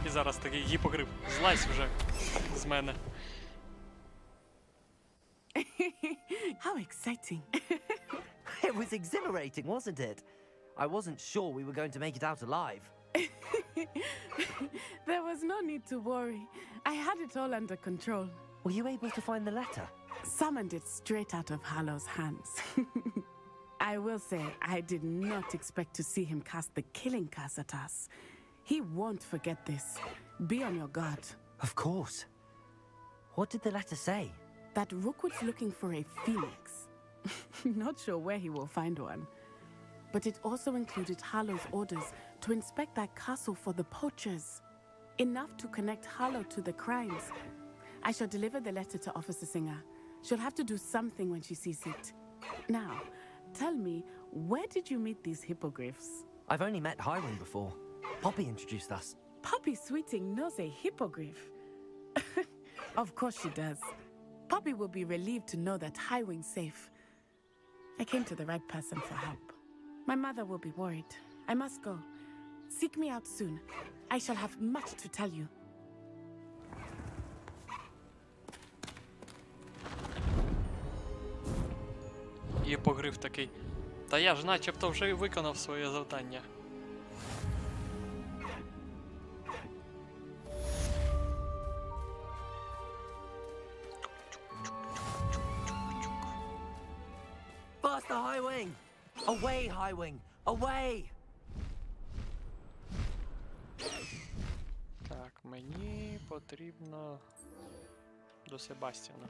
І зараз такий гіпогриф. Злазь вже з мене. How exciting. It was exhilarating, wasn't it? I wasn't sure we were going to make it out alive. There was no need to worry. I had it all under control. Were you able to find the letter? Summoned it straight out of Hallow's hands. I will say, I did not expect to see him cast the killing curse at us. He won't forget this. Be on your guard. Of course. What did the letter say? That Rookwood's looking for a phoenix. Not sure where he will find one. But it also included Harlow's orders to inspect that castle for the poachers. Enough to connect Harlow to the crimes. I shall deliver the letter to Officer Singer. She'll have to do something when she sees it. Now, tell me, where did you meet these hippogriffs? I've only met Highwing before. Poppy introduced us. Poppy Sweeting knows a hippogriff. Of course she does. Poppy will be relieved to know that Highwing's safe. I came to the right person for help. My mother will be worried. I must go. Seek me out soon. I shall have much to tell you. Гіпогриф такий. Та я ж начебто вже і виконав своє завдання. Faster, Highwing! Away, Highwing! Away! Так, мені потрібно до Себастьяна.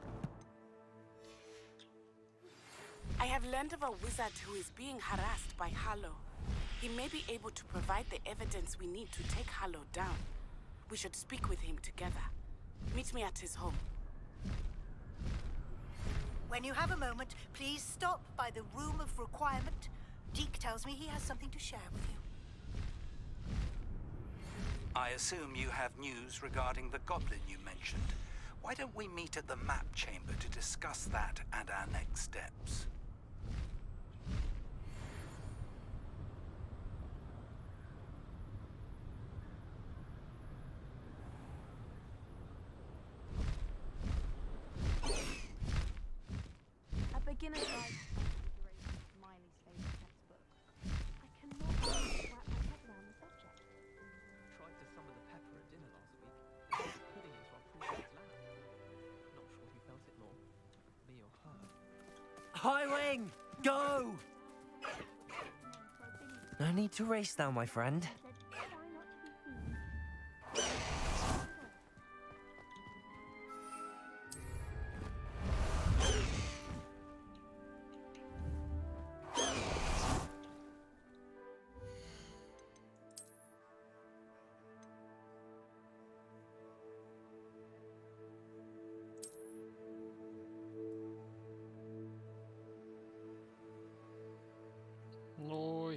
I have learned of a wizard who is being harassed by Harlow. He may be able to provide the evidence we need to take Harlow down. We should speak with him together. Meet me at his home. When you have a moment, please stop by the Room of Requirement. Deke tells me he has something to share with you. I assume you have news regarding the goblin you mentioned. Why don't we meet at the map chamber to discuss that and our next steps? A beginner's guide to Miley's favourite textbook. I cannot wrap my head around the subject. Tried to summon the pepper at dinner last week. It was pudding into our prefect's lab. Not sure who felt it more, me or her. Highwing! Go! No need to race now, my friend.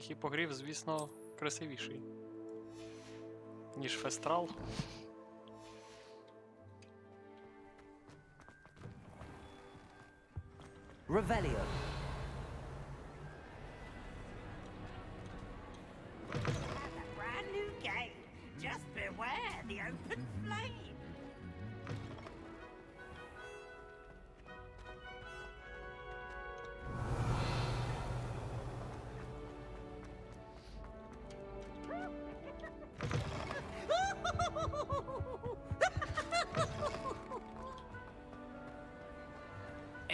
хіпогриф, звісно, красивіший, ніж фестрал. Revelio. A brand new game. Just beware the open flame.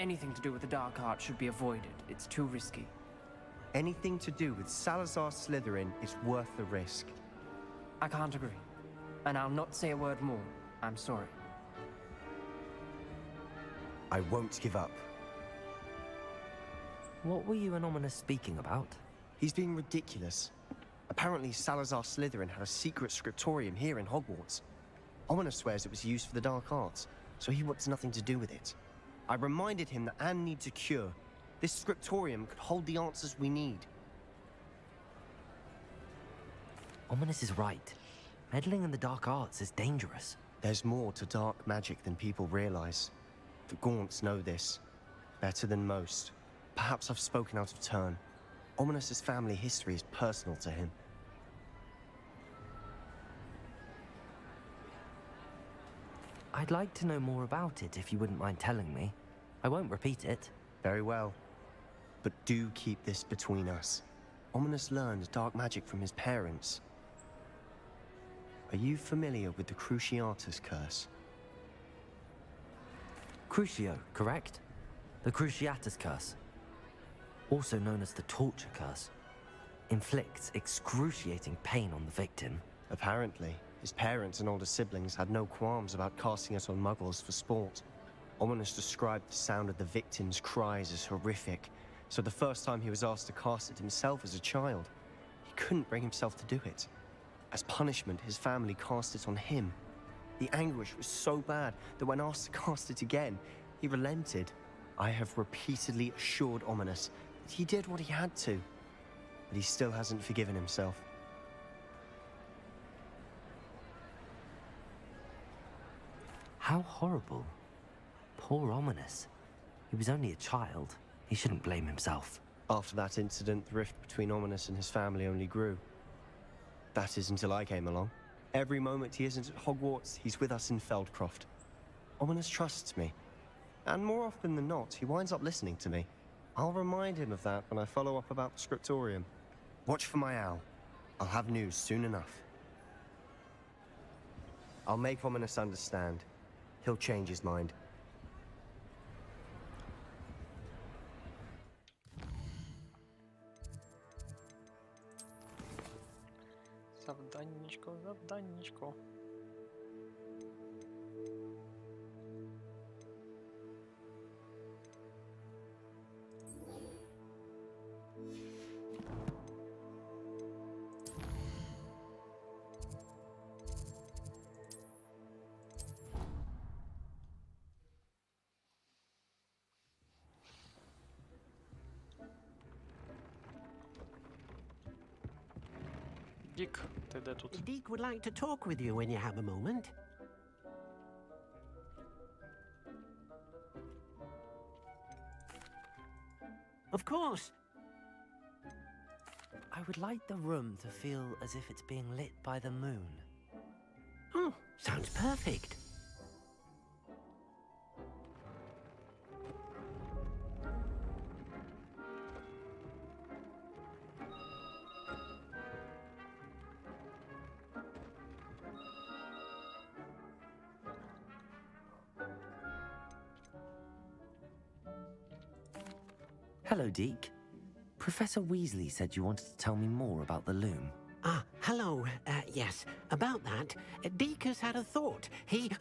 Anything to do with the dark art should be avoided. It's too risky. Anything to do with Salazar Slytherin is worth the risk. I can't agree. And I'll not say a word more. I'm sorry. I won't give up. What were you and Ominous speaking about? He's being ridiculous. Apparently, Salazar Slytherin had a secret scriptorium here in Hogwarts. Ominous swears it was used for the dark arts, so he wants nothing to do with it. I reminded him that Anne needs a cure. This scriptorium could hold the answers we need. Ominous is right. Meddling in the dark arts is dangerous. There's more to dark magic than people realize. The Gaunts know this better than most. Perhaps I've spoken out of turn. Ominous's family history is personal to him. I'd like to know more about it if you wouldn't mind telling me. I won't repeat it. Very well. But do keep this between us. Ominous learned dark magic from his parents. Are you familiar with the Cruciatus curse? Crucio, correct? The Cruciatus curse. Also known as the torture curse. Inflicts excruciating pain on the victim. Apparently, his parents and older siblings had no qualms about casting it on muggles for sport. Ominous described the sound of the victim's cries as horrific, so the first time he was asked to cast it himself as a child, he couldn't bring himself to do it. As punishment, his family cast it on him. The anguish was so bad that when asked to cast it again, he relented. I have repeatedly assured Ominous that he did what he had to, but he still hasn't forgiven himself. How horrible. Poor Ominous. He was only a child. He shouldn't blame himself. After that incident, the rift between Ominous and his family only grew. That is until I came along. Every moment he isn't at Hogwarts, he's with us in Feldcroft. Ominous trusts me. And more often than not, he winds up listening to me. I'll remind him of that when I follow up about the scriptorium. Watch for my owl. I'll have news soon enough. I'll make Ominous understand. He'll change his mind. Завданничко, завданничко. Дік, ти де тут? Deke would like to talk with you when you have a moment. Of course. I would like the room to feel as if it's being lit by the moon. Oh, sounds perfect. Hello, Deke. Professor Weasley said you wanted to tell me more about the loom. Ah, hello. Yes, about that, Deke has had a thought. He...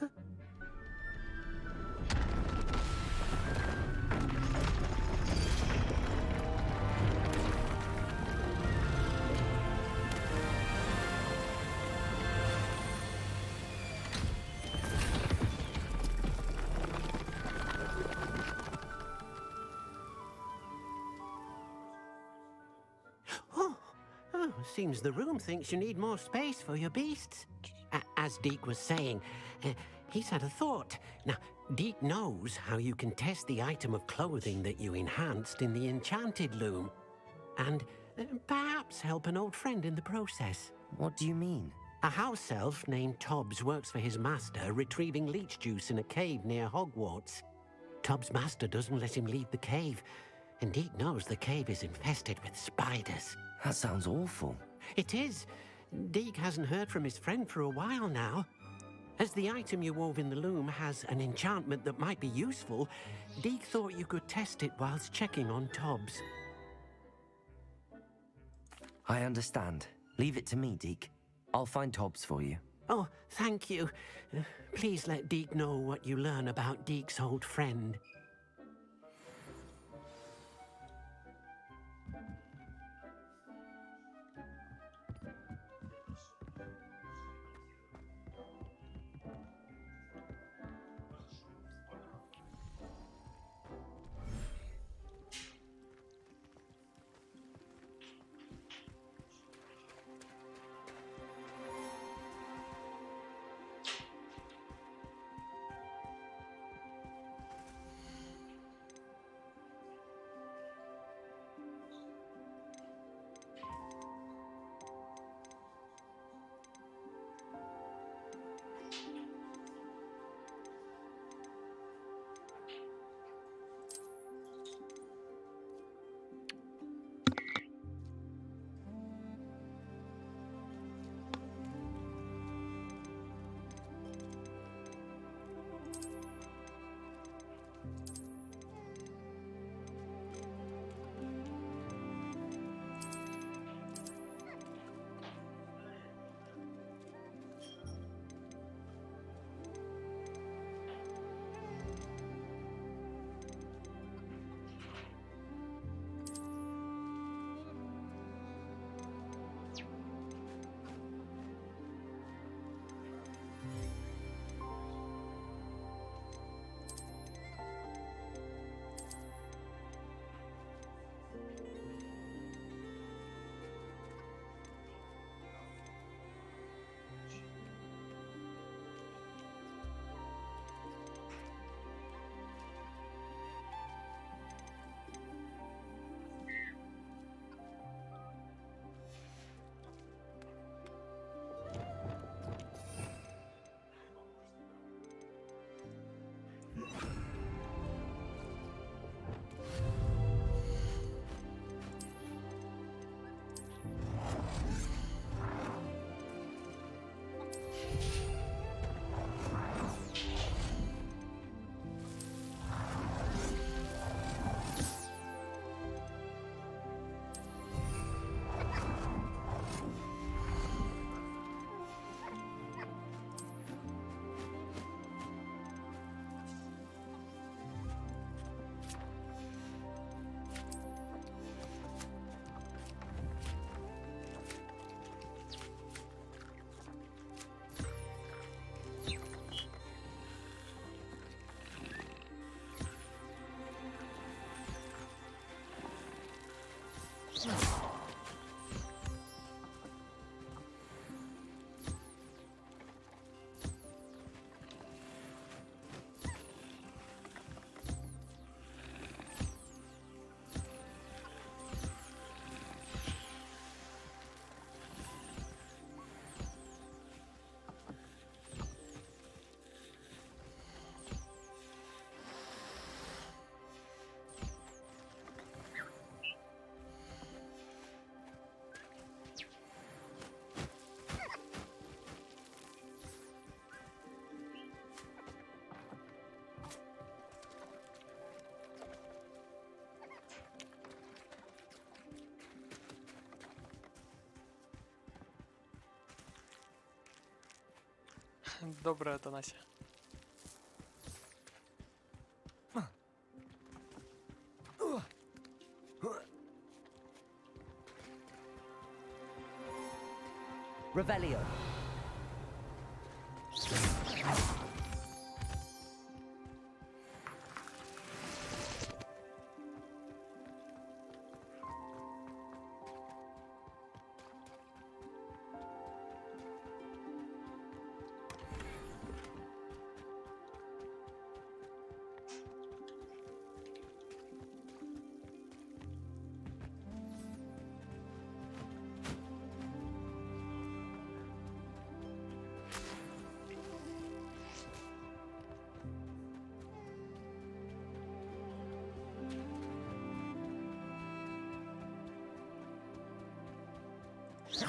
seems the room thinks you need more space for your beasts. As Deke was saying, he's had a thought. Now, Deke knows how you can test the item of clothing that you enhanced in the enchanted loom. And perhaps help an old friend in the process. What do you mean? A house elf named Tobbs works for his master, retrieving leech juice in a cave near Hogwarts. Tobbs' master doesn't let him leave the cave, and Deke knows the cave is infested with spiders. That sounds awful. It is. Deke hasn't heard from his friend for a while now. As the item you wove in the loom has an enchantment that might be useful, Deke thought you could test it whilst checking on Tobbs. I understand. Leave it to me, Deke. I'll find Tobbs for you. Oh, thank you. Please let Deke know what you learn about Deke's old friend. Добре, Атанасія. Revelio. I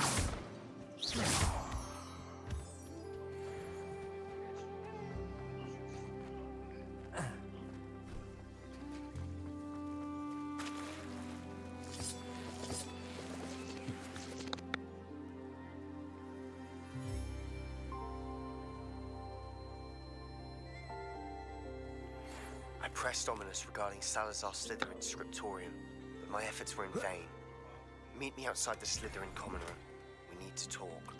pressed Ominous regarding Salazar Slytherin's scriptorium, but my efforts were in vain. Meet me outside the Slytherin common room. We need to talk.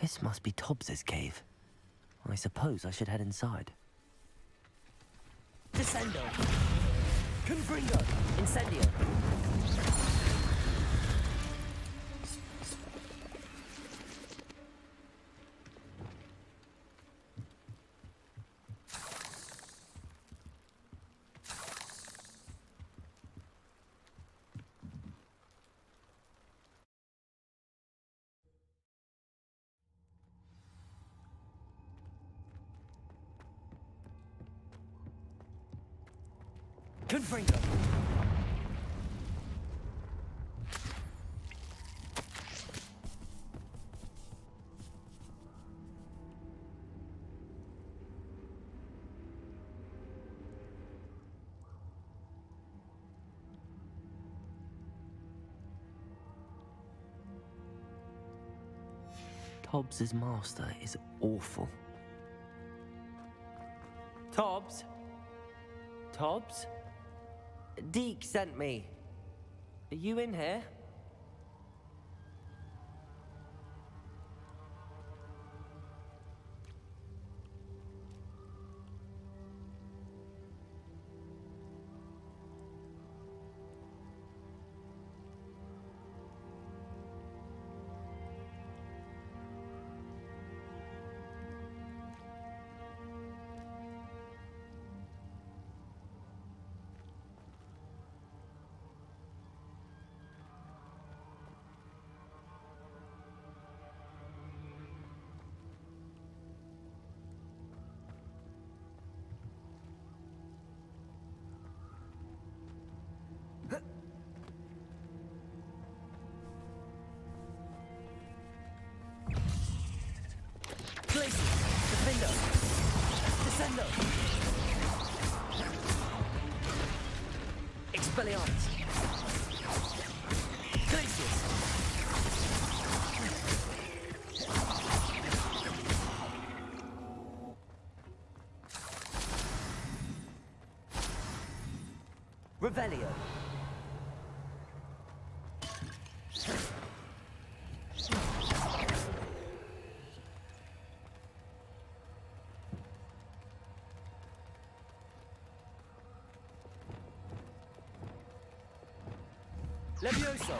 This must be Tobbs's cave. I suppose I should head inside. Descendo! Confringo! Incendio! Confringo. Tobbs's master is awful. Tobbs? Tobbs? Deke sent me. Are you in here? Defendo! Descendo! Expelliarmus! Glacius! Revelio! Levioso!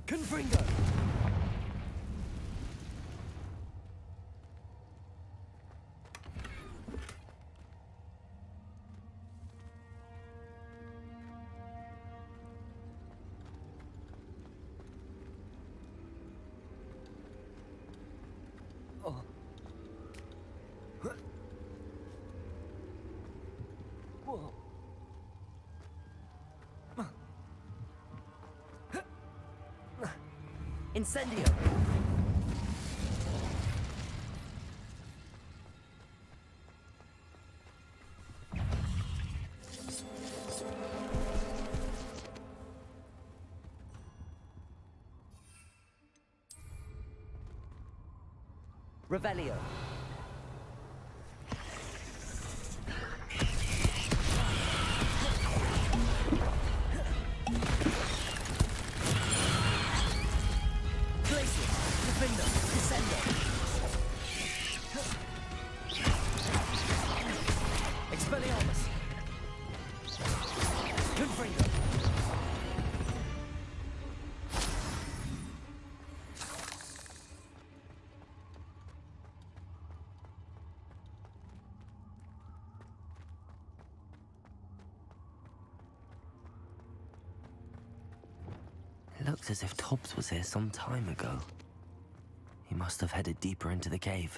Confringo! Incendio! Revelio! Expelliarmus! Confringo! It looks as if Tobbs was here some time ago. He must have headed deeper into the cave.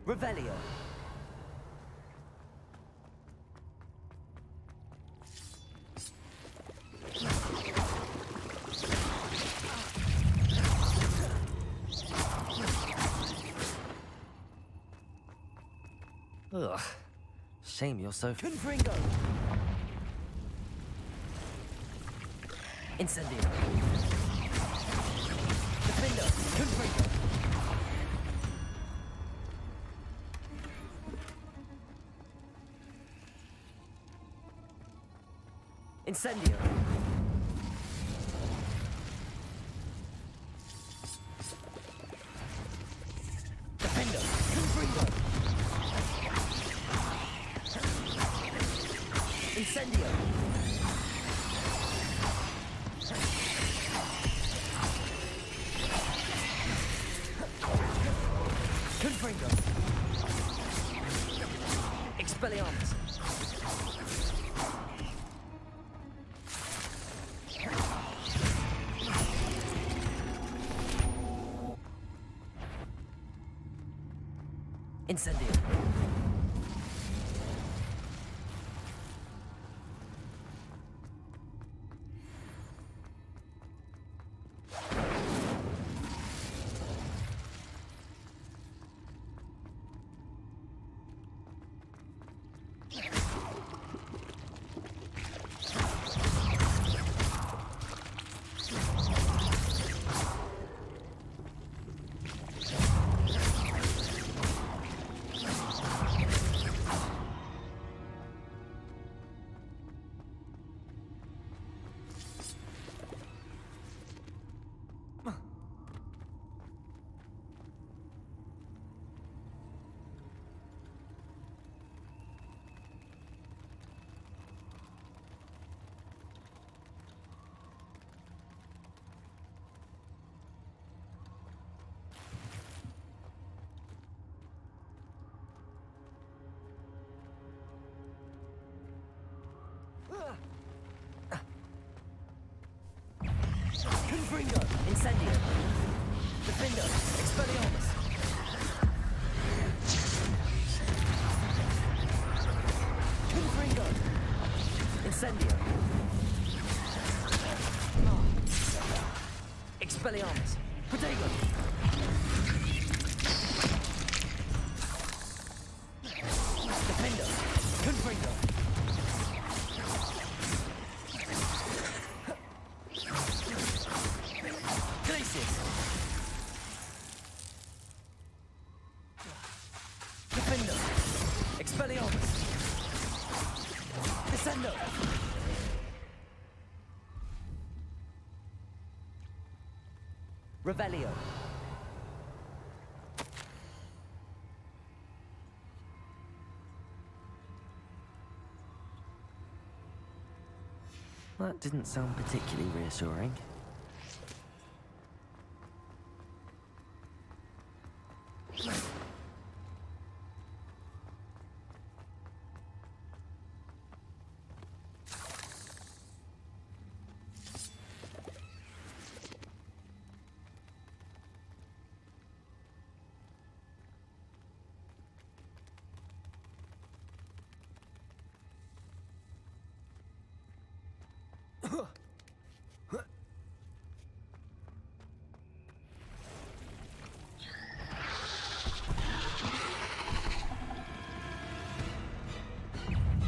Revelio. Ugh. Shame you're so... Confringo. Incendio. Defender. Confringo. Incendio. Defender. Confringo. Incendio. Confringo. Expelliarmus. Incendio. Confringo. Incendio. Defender. Expelliarmus. Confringo. Incendio. Expelliarmus. Protego. Defender. Confringo. Defender. Expelliarmus. Descendo. Revelio. That didn't sound particularly reassuring.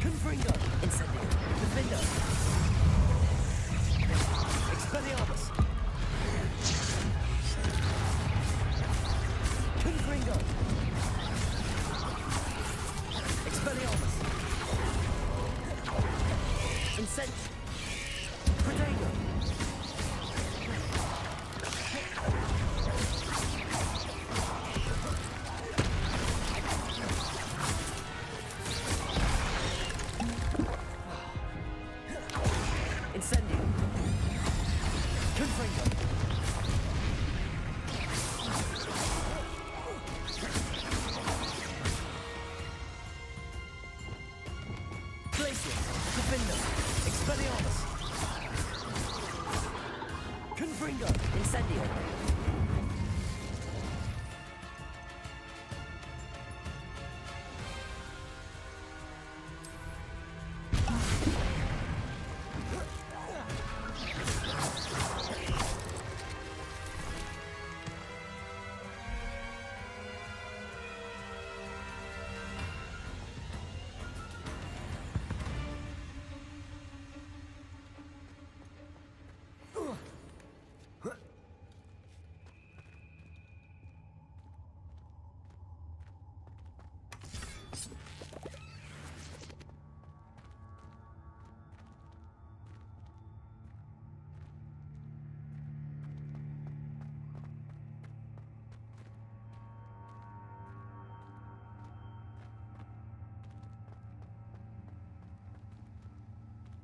Confringo. Incendio. Defender. Expelliarmus. Confringo. Expelliarmus. Incendio. Protego. Incendio. Confringo.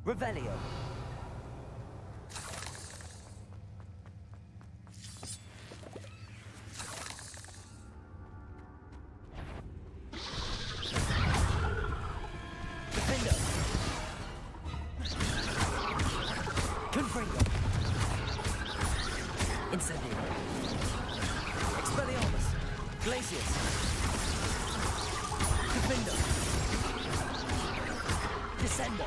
Revelio. Defendo. Confringo. Incendio. Expelliarmus. Glacius. Defendo. Descendo.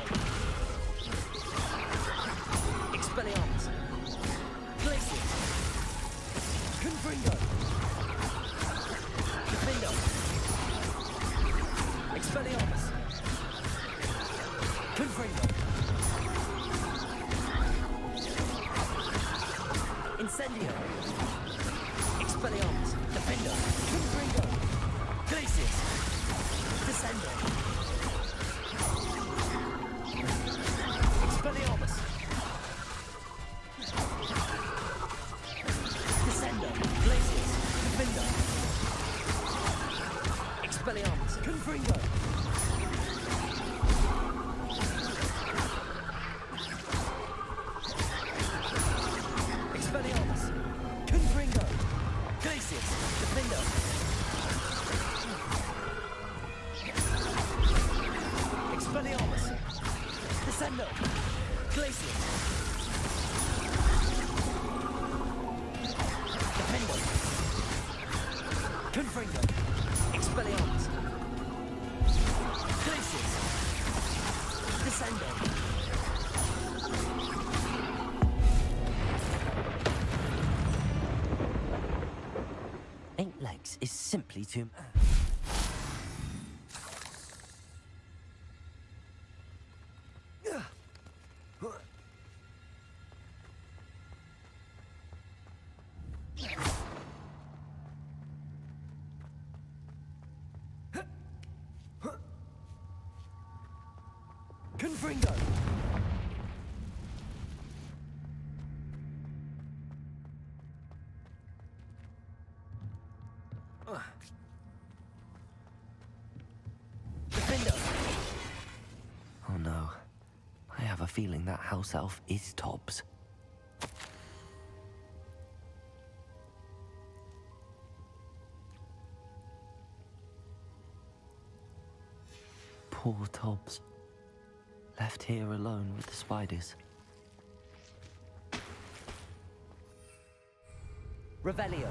Expelliarmus. Glacius. Confringo. Defendo. Expelliarmus. Confringo. Incendio. Expelliarmus. Defendo. Confringo. Glacius. Descendo. Expelliarmus. Descendo. Glacius. Defendo. Expelliarmus. Confringo. Expelliarmus. Confringo. Glacius. Defendo. Expelliarmus. Descendo. Glacius. Defendo. Confringo. Expelliarmus. Glacius. Descendo. Eight legs is simply too... Confringo. Defendo. Oh no. I have a feeling that house elf is Tobbs. Poor Tobbs. Left here alone with the spiders. Revelio.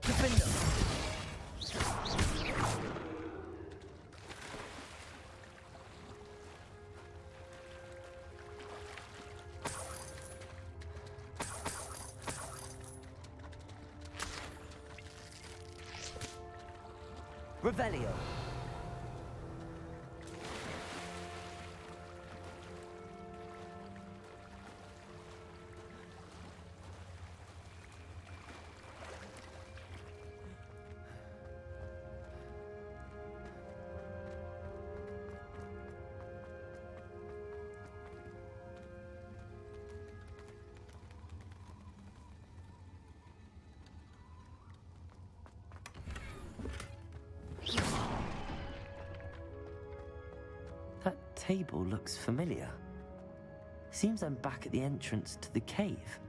Defendo. Revelio. That table looks familiar. Seems I'm back at the entrance to the cave.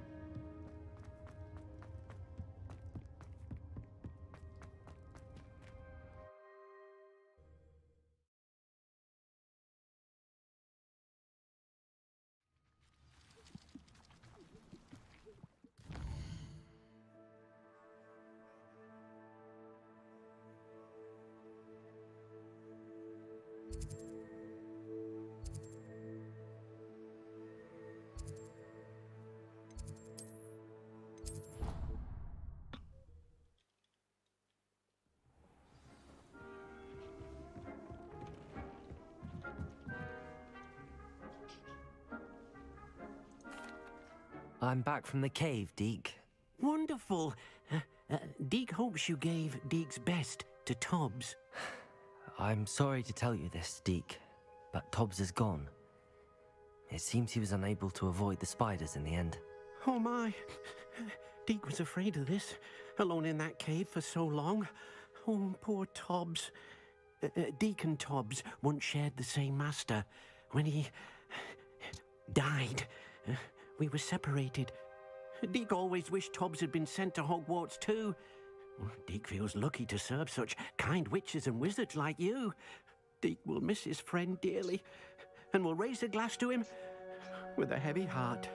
I'm back from the cave, Deke. Wonderful. Deke hopes you gave Deke's best to Tobbs. I'm sorry to tell you this, Deke, but Tobbs is gone. It seems he was unable to avoid the spiders in the end. Oh my. Deke was afraid of this, alone in that cave for so long. Oh, poor Tobbs. Deke and Tobbs once shared the same master. When he died, we were separated. Deke always wished Tobbs had been sent to Hogwarts too. Deke feels lucky to serve such kind witches and wizards like you. Deke will miss his friend dearly, and will raise a glass to him with a heavy heart.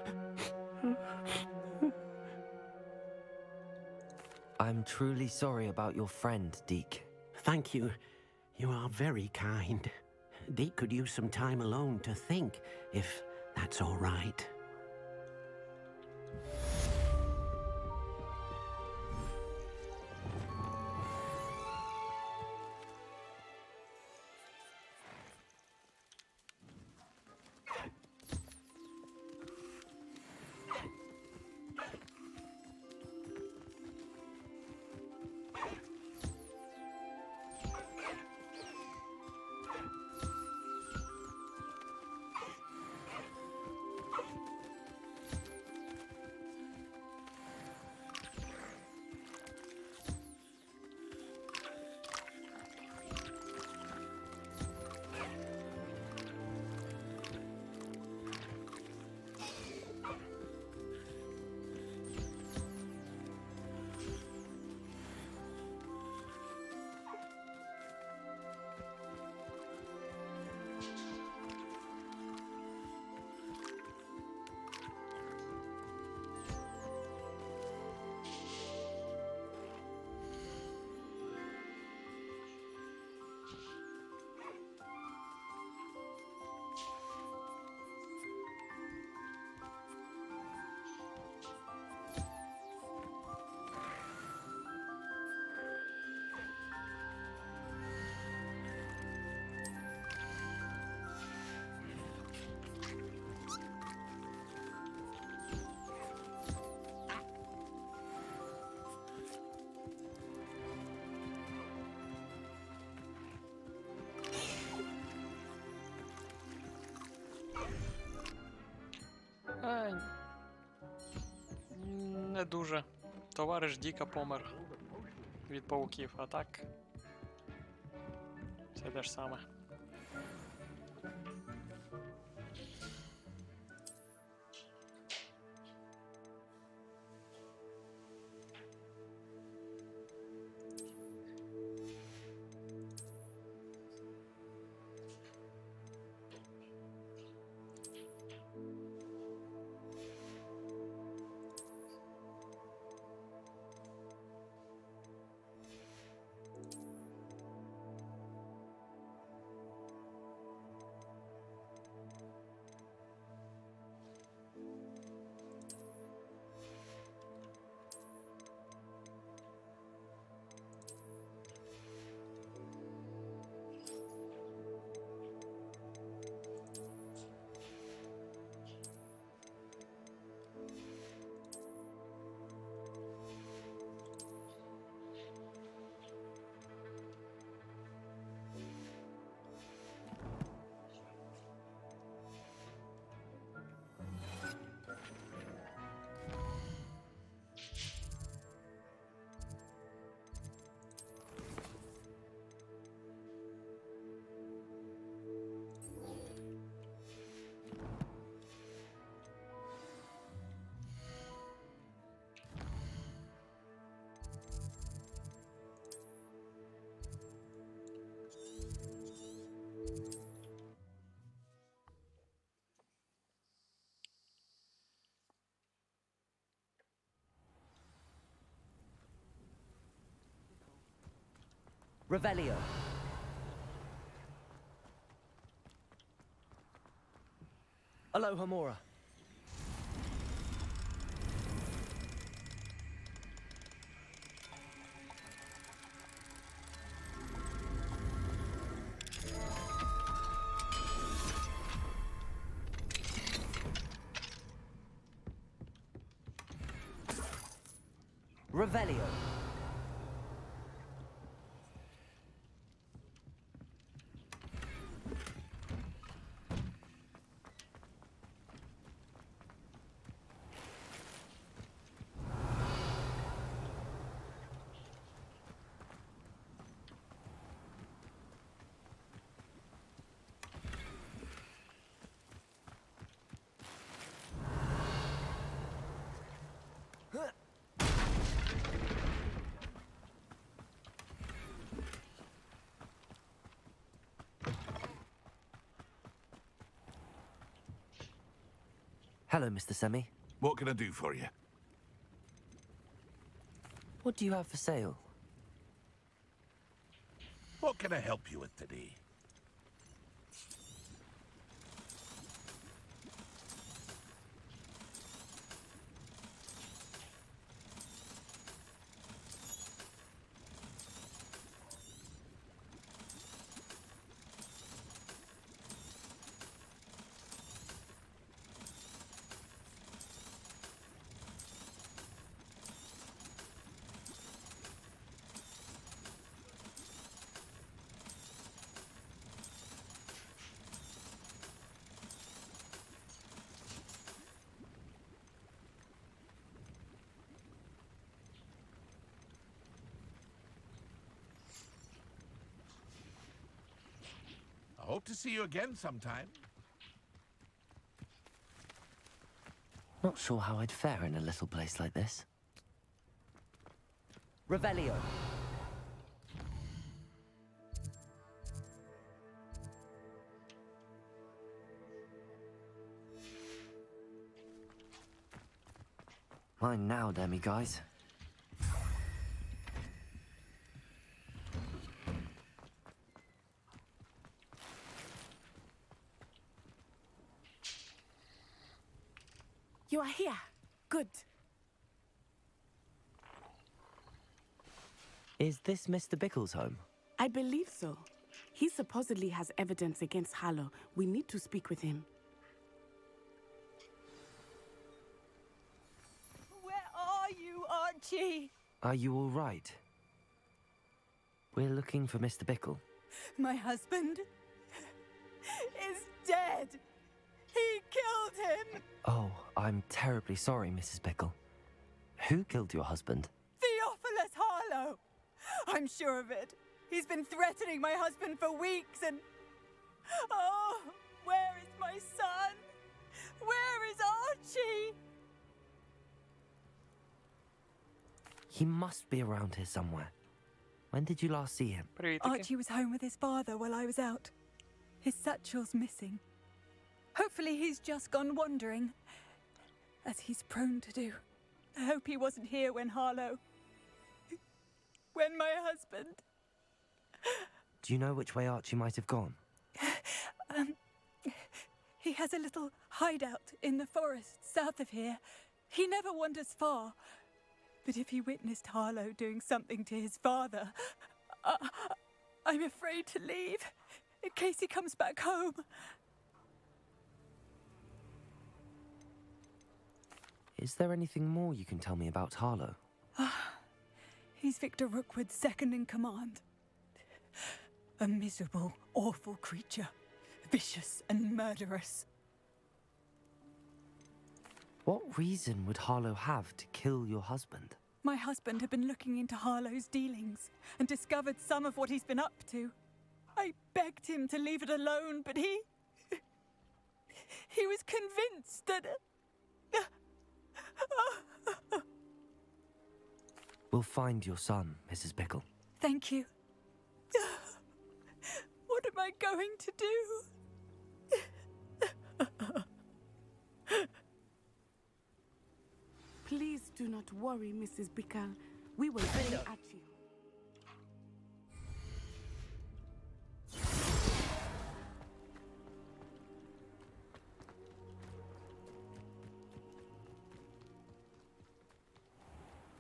I'm truly sorry about your friend, Deke. Thank you. You are very kind. Deke could use some time alone to think, if that's all right. Не дуже. Товариш Діка помер від пауків, а так це те ж саме. Revelio. Aloha Mora. Revelio. Hello, Mr. Semi. What can I do for you? What do you have for sale? What can I help you with today? I hope to see you again sometime. Not sure how I'd fare in a little place like this. Revelio. Mine now, demi guys. You are here. Good. Is this Mr. Bickle's home? I believe so. He supposedly has evidence against Harlow. We need to speak with him. Where are you, Archie? Are you all right? We're looking for Mr. Bickle. My husband is dead. He killed him. Oh, I'm terribly sorry, Mrs. Bickle. Who killed your husband? Theophilus Harlow. I'm sure of it. He's been threatening my husband for weeks and... Oh, where is my son? Where is Archie? He must be around here somewhere. When did you last see him? Archie was home with his father while I was out. His satchel's missing. Hopefully he's just gone wandering, as he's prone to do. I hope he wasn't here when Harlow... when my husband... Do you know which way Archie might have gone? He has a little hideout in the forest south of here. He never wanders far. But if he witnessed Harlow doing something to his father, I'm afraid to leave, in case he comes back home. Is there anything more you can tell me about Harlow? He's Victor Rookwood's second in command. A miserable, awful creature. Vicious and murderous. What reason would Harlow have to kill your husband? My husband had been looking into Harlow's dealings and discovered some of what he's been up to. I begged him to leave it alone, but he was convinced that... We'll find your son, Mrs. Bickle. Thank you. What am I going to do? Please do not worry, Mrs. Bickle. We will aim at you.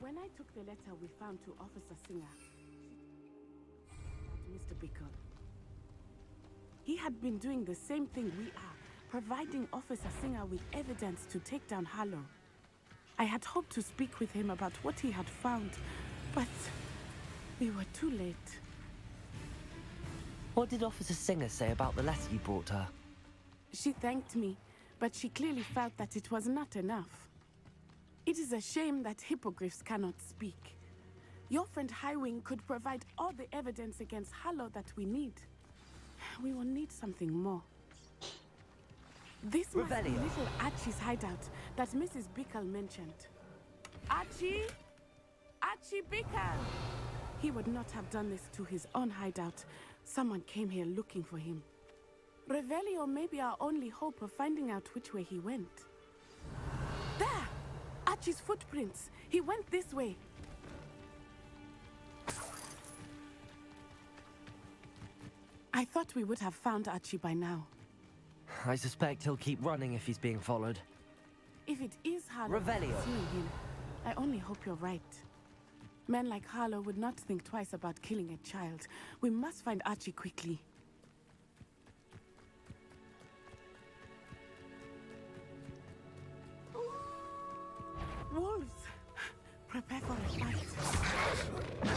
When I took the letter we found to Officer Singer, Mr. Bickle, he had been doing the same thing we are, providing Officer Singer with evidence to take down Harlow. I had hoped to speak with him about what he had found, but we were too late. What did Officer Singer say about the letter you brought her? She thanked me, but she clearly felt that it was not enough. It is a shame that hippogriffs cannot speak. Your friend Highwing could provide all the evidence against Harlow that we need. We will need something more. This must be little Archie's hideout that Mrs. Bickle mentioned. Archie? Archie Bickle! He would not have done this to his own hideout. Someone came here looking for him. Revelio may be our only hope of finding out which way he went. There! Archie's footprints. He went this way. I thought we would have found Archie by now. I suspect he'll keep running if he's being followed. If it is Harlow pursuing him, I only hope you're right. Men like Harlow would not think twice about killing a child. We must find Archie quickly. Wolves! Prepare for a fight.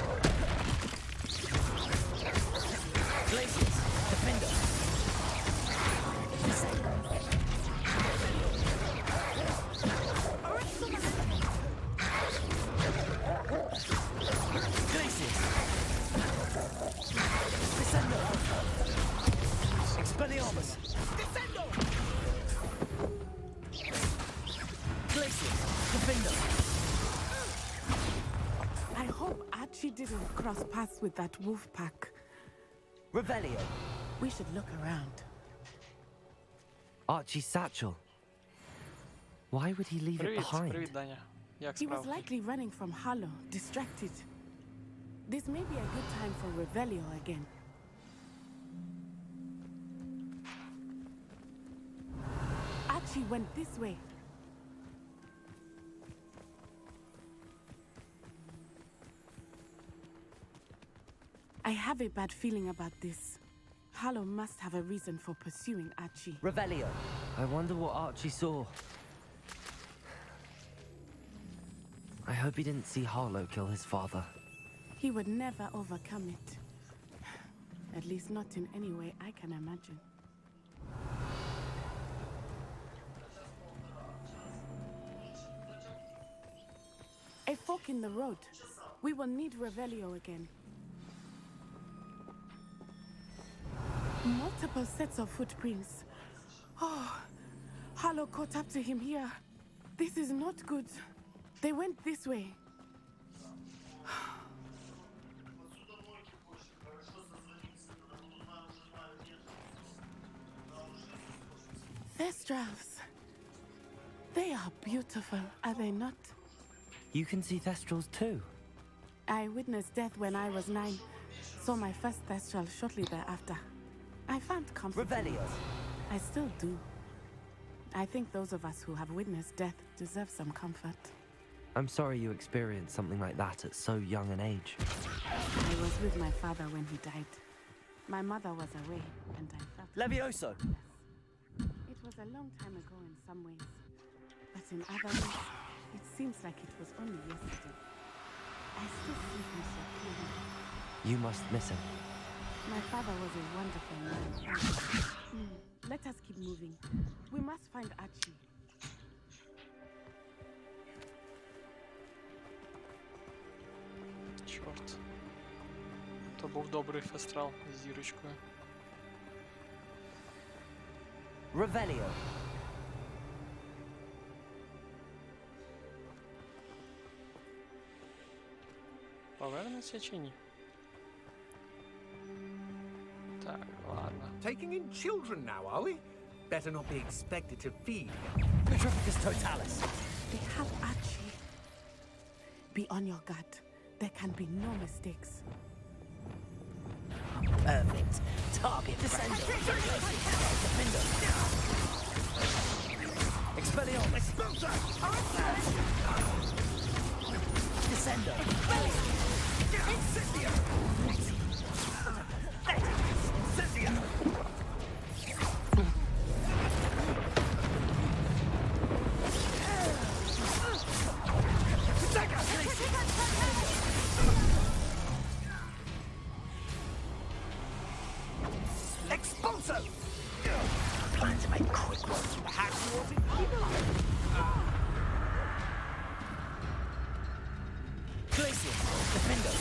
Glaciers! Defender! Glaciers! Descendo! Expelliarmus! Descendo! Glaciers! Defender! I hope Archie didn't cross paths with that wolf pack. Revelio! We should look around. Archie's satchel. Why would he leave it behind? Привіт, Даня. Як He was справи? likely running from Harlow, distracted. This may be a good time for Revelio again. Archie went this way. I have a bad feeling about this. Harlow must have a reason for pursuing Archie. Revelio. I wonder what Archie saw. I hope he didn't see Harlow kill his father. He would never overcome it. At least not in any way I can imagine. A fork in the road. We will need Revelio again. Multiple sets of footprints. Oh, Harlow caught up to him here. This is not good. They went this way. Thestrals. They are beautiful, are they not? You can see Thestrals too. I witnessed death when I was 9. Saw my first Thestral shortly thereafter. I found comfort. Revelio. I still do. I think those of us who have witnessed death deserve some comfort. I'm sorry you experienced something like that at so young an age. I was with my father when he died. My mother was away, and I felt... Levioso! It was a long time ago in some ways. But in other ways, it seems like it was only yesterday. I still see him so clearly. You must miss him. My father was a wonderful man. Let us keep moving. We must find Archie. Чорт. То був добрий фестрал з зірочкою. Revelio. Повернеться чи ні? Так, ладно. Taking in children now, are we? Better not be expected to feed. Petrificus totalis. They have Archie. Be on your guard. There can be no mistakes. Perfect. Target Descendo. Defender. Expelliarmus. Expulsor. Descendo. Incendio. Incendio. Expulso! Plan to make quick work of the Hogwarts. Glacier, defender.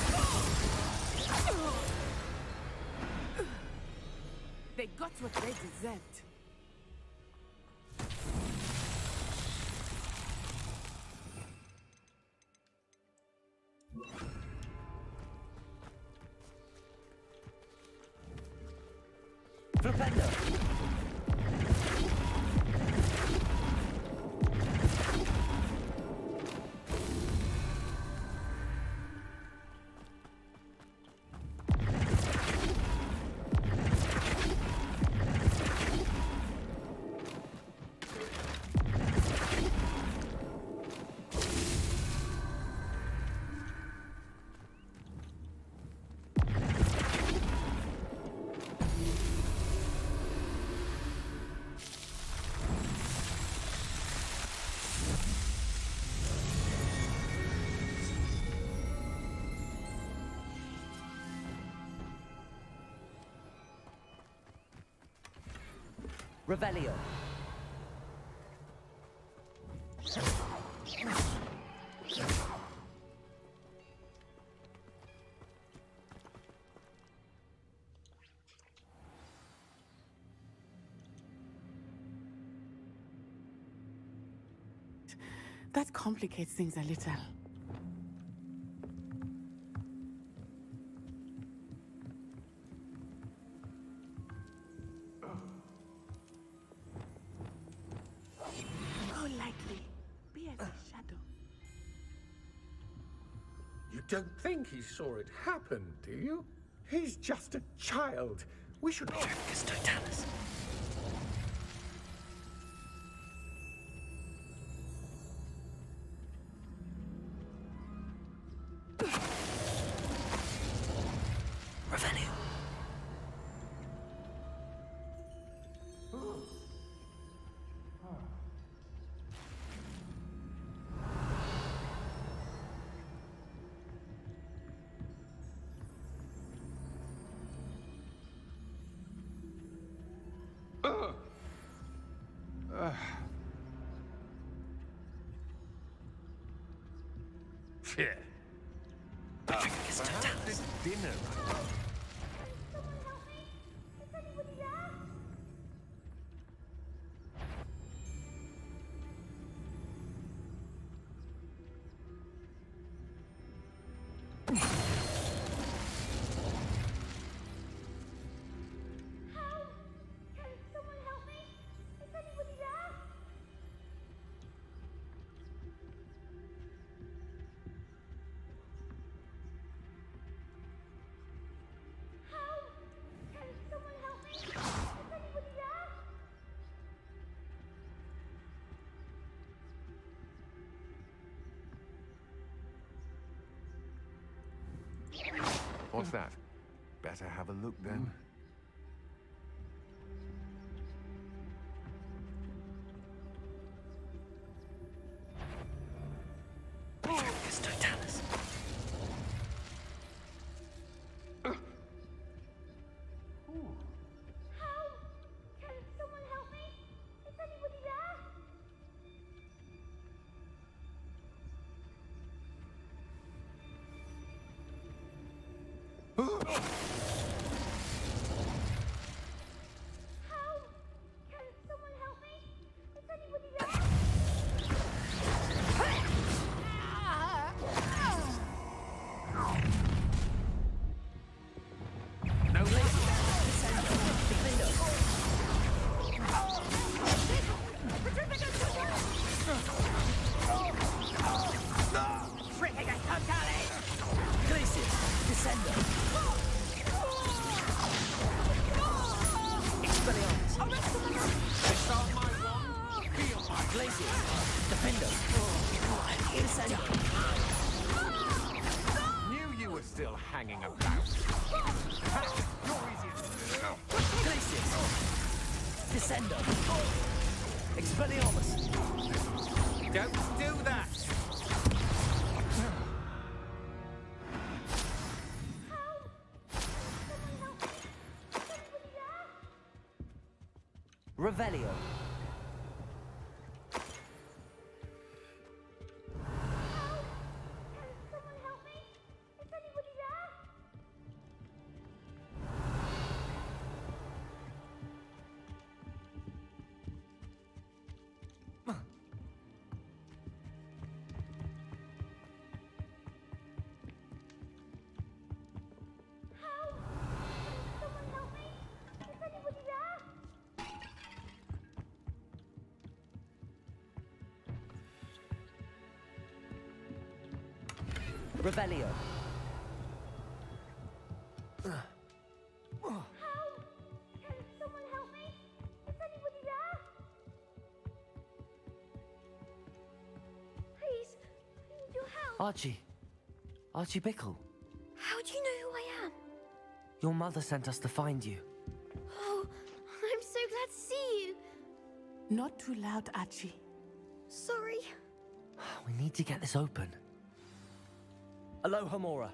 They got what they deserved. Propender. Revelio. That complicates things a little. Go lightly. Be as a shadow. You don't think he saw it happen, do you? He's just a child. We should... Totalis. Revelio. Yeah. Dinner. What's that? Better have a look then. Totalis. Knew you were still hanging about. Glacius. Descendo. Expelliarmus. Don't do that! Revelio. Revelio. Archie. Archie Bickle. How do you know who I am? Your mother sent us to find you. Oh, I'm so glad to see you. Not too loud, Archie. Sorry. We need to get this open. Aloha Mora.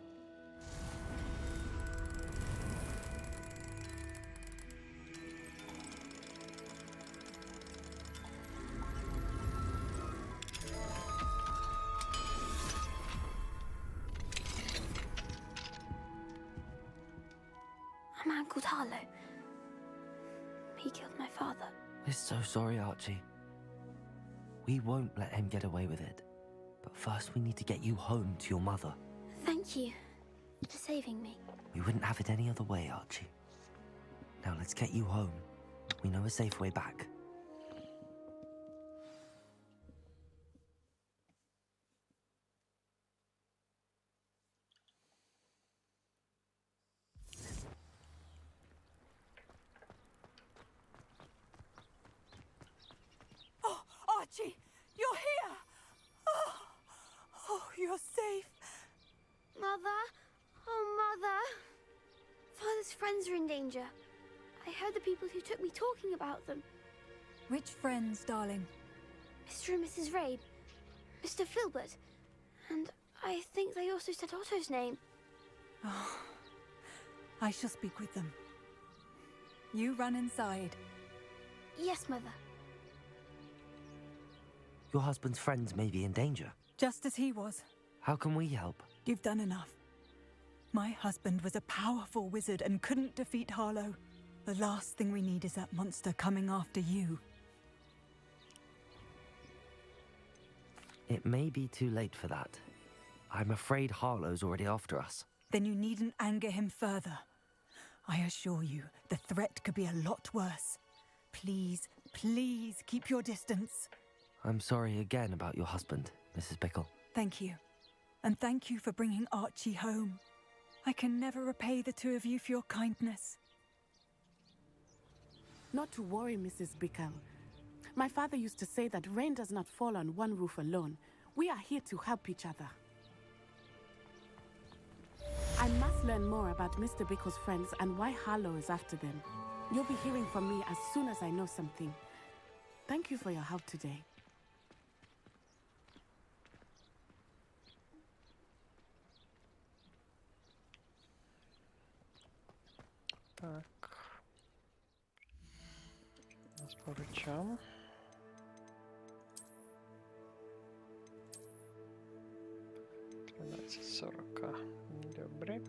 A man called Harlow. He killed my father. We're so sorry, Archie. We won't let him get away with it. But first we need to get you home to your mother. Thank you for saving me. We wouldn't have it any other way, Archie. Now let's get you home. We know a safe way back. Oh, Archie, you're here! Oh, you're safe. Mother? Oh, Mother. Father's friends are in danger. I heard the people who took me talking about them. Which friends, darling? Mr. and Mrs. Rabe, Mr. Filbert, and I think they also said Otto's name. Oh, I shall speak with them. You run inside. Yes, Mother. Your husband's friends may be in danger. Just as he was. How can we help? You've done enough. My husband was a powerful wizard and couldn't defeat Harlow. The last thing we need is that monster coming after you. It may be too late for that. I'm afraid Harlow's already after us. Then you needn't anger him further. I assure you, the threat could be a lot worse. Please, please keep your distance. I'm sorry again about your husband, Mrs. Bickle. Thank you. And thank you for bringing Archie home. I can never repay the two of you for your kindness. Not to worry, Mrs. Bickle. My father used to say that rain does not fall on one roof alone. We are here to help each other. I must learn more about Mr. Bickle's friends and why Harlow is after them. You'll be hearing from me as soon as I know something. Thank you for your help today. Так. У нас по речам. $13:40. Добре.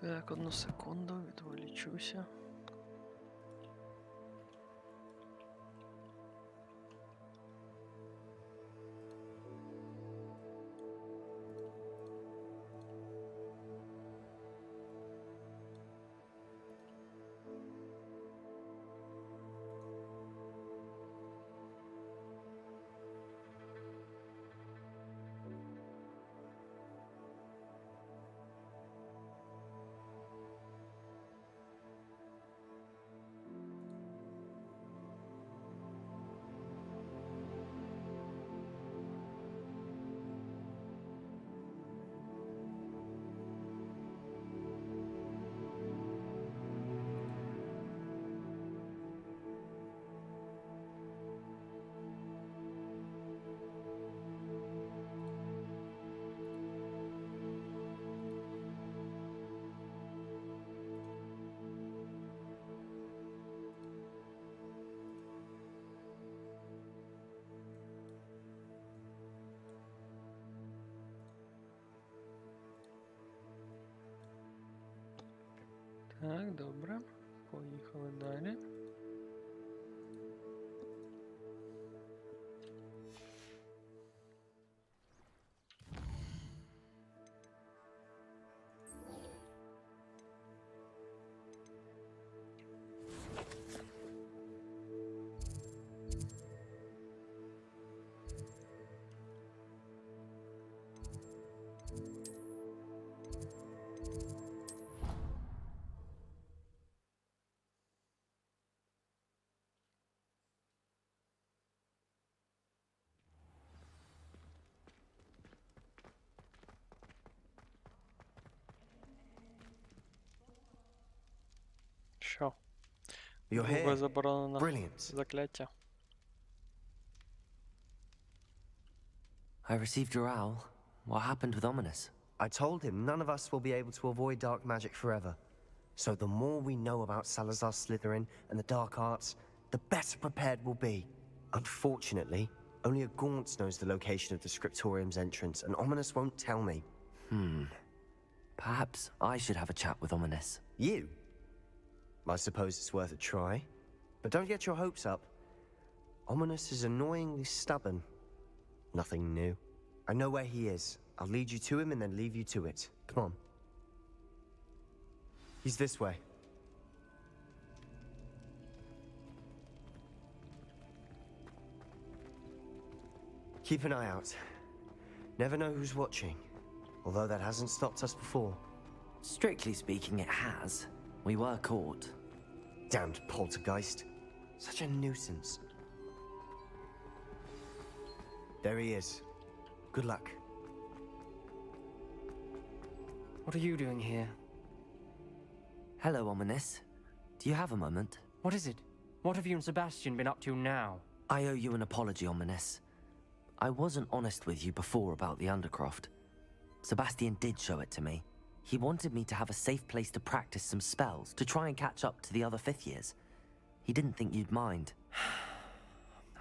Так, одну секунду, відволічуся. Так, добре. Поїхали далі. Що? You're Друге here. заборонено Brilliant. закляття. I received your owl. What happened with Ominous? I told him none of us will be able to avoid dark magic forever. So the more we know about Salazar Slytherin and the dark arts, the better prepared we'll be. Unfortunately, only a Gaunt knows the location of the Scriptorium's entrance, and Ominous won't tell me. Perhaps I should have a chat with Ominous. You? I suppose it's worth a try. But don't get your hopes up. Ominous is annoyingly stubborn. Nothing new. I know where he is. I'll lead you to him and then leave you to it. Come on. He's this way. Keep an eye out. Never know who's watching. Although that hasn't stopped us before. Strictly speaking, it has. We were caught. Damned poltergeist. Such a nuisance. There he is. Good luck. What are you doing here? Hello, Ominous. Do you have a moment? What is it? What have you and Sebastian been up to now? I owe you an apology, Ominous. I wasn't honest with you before about the Undercroft. Sebastian did show it to me. He wanted me to have a safe place to practice some spells, to try and catch up to the other fifth years. He didn't think you'd mind.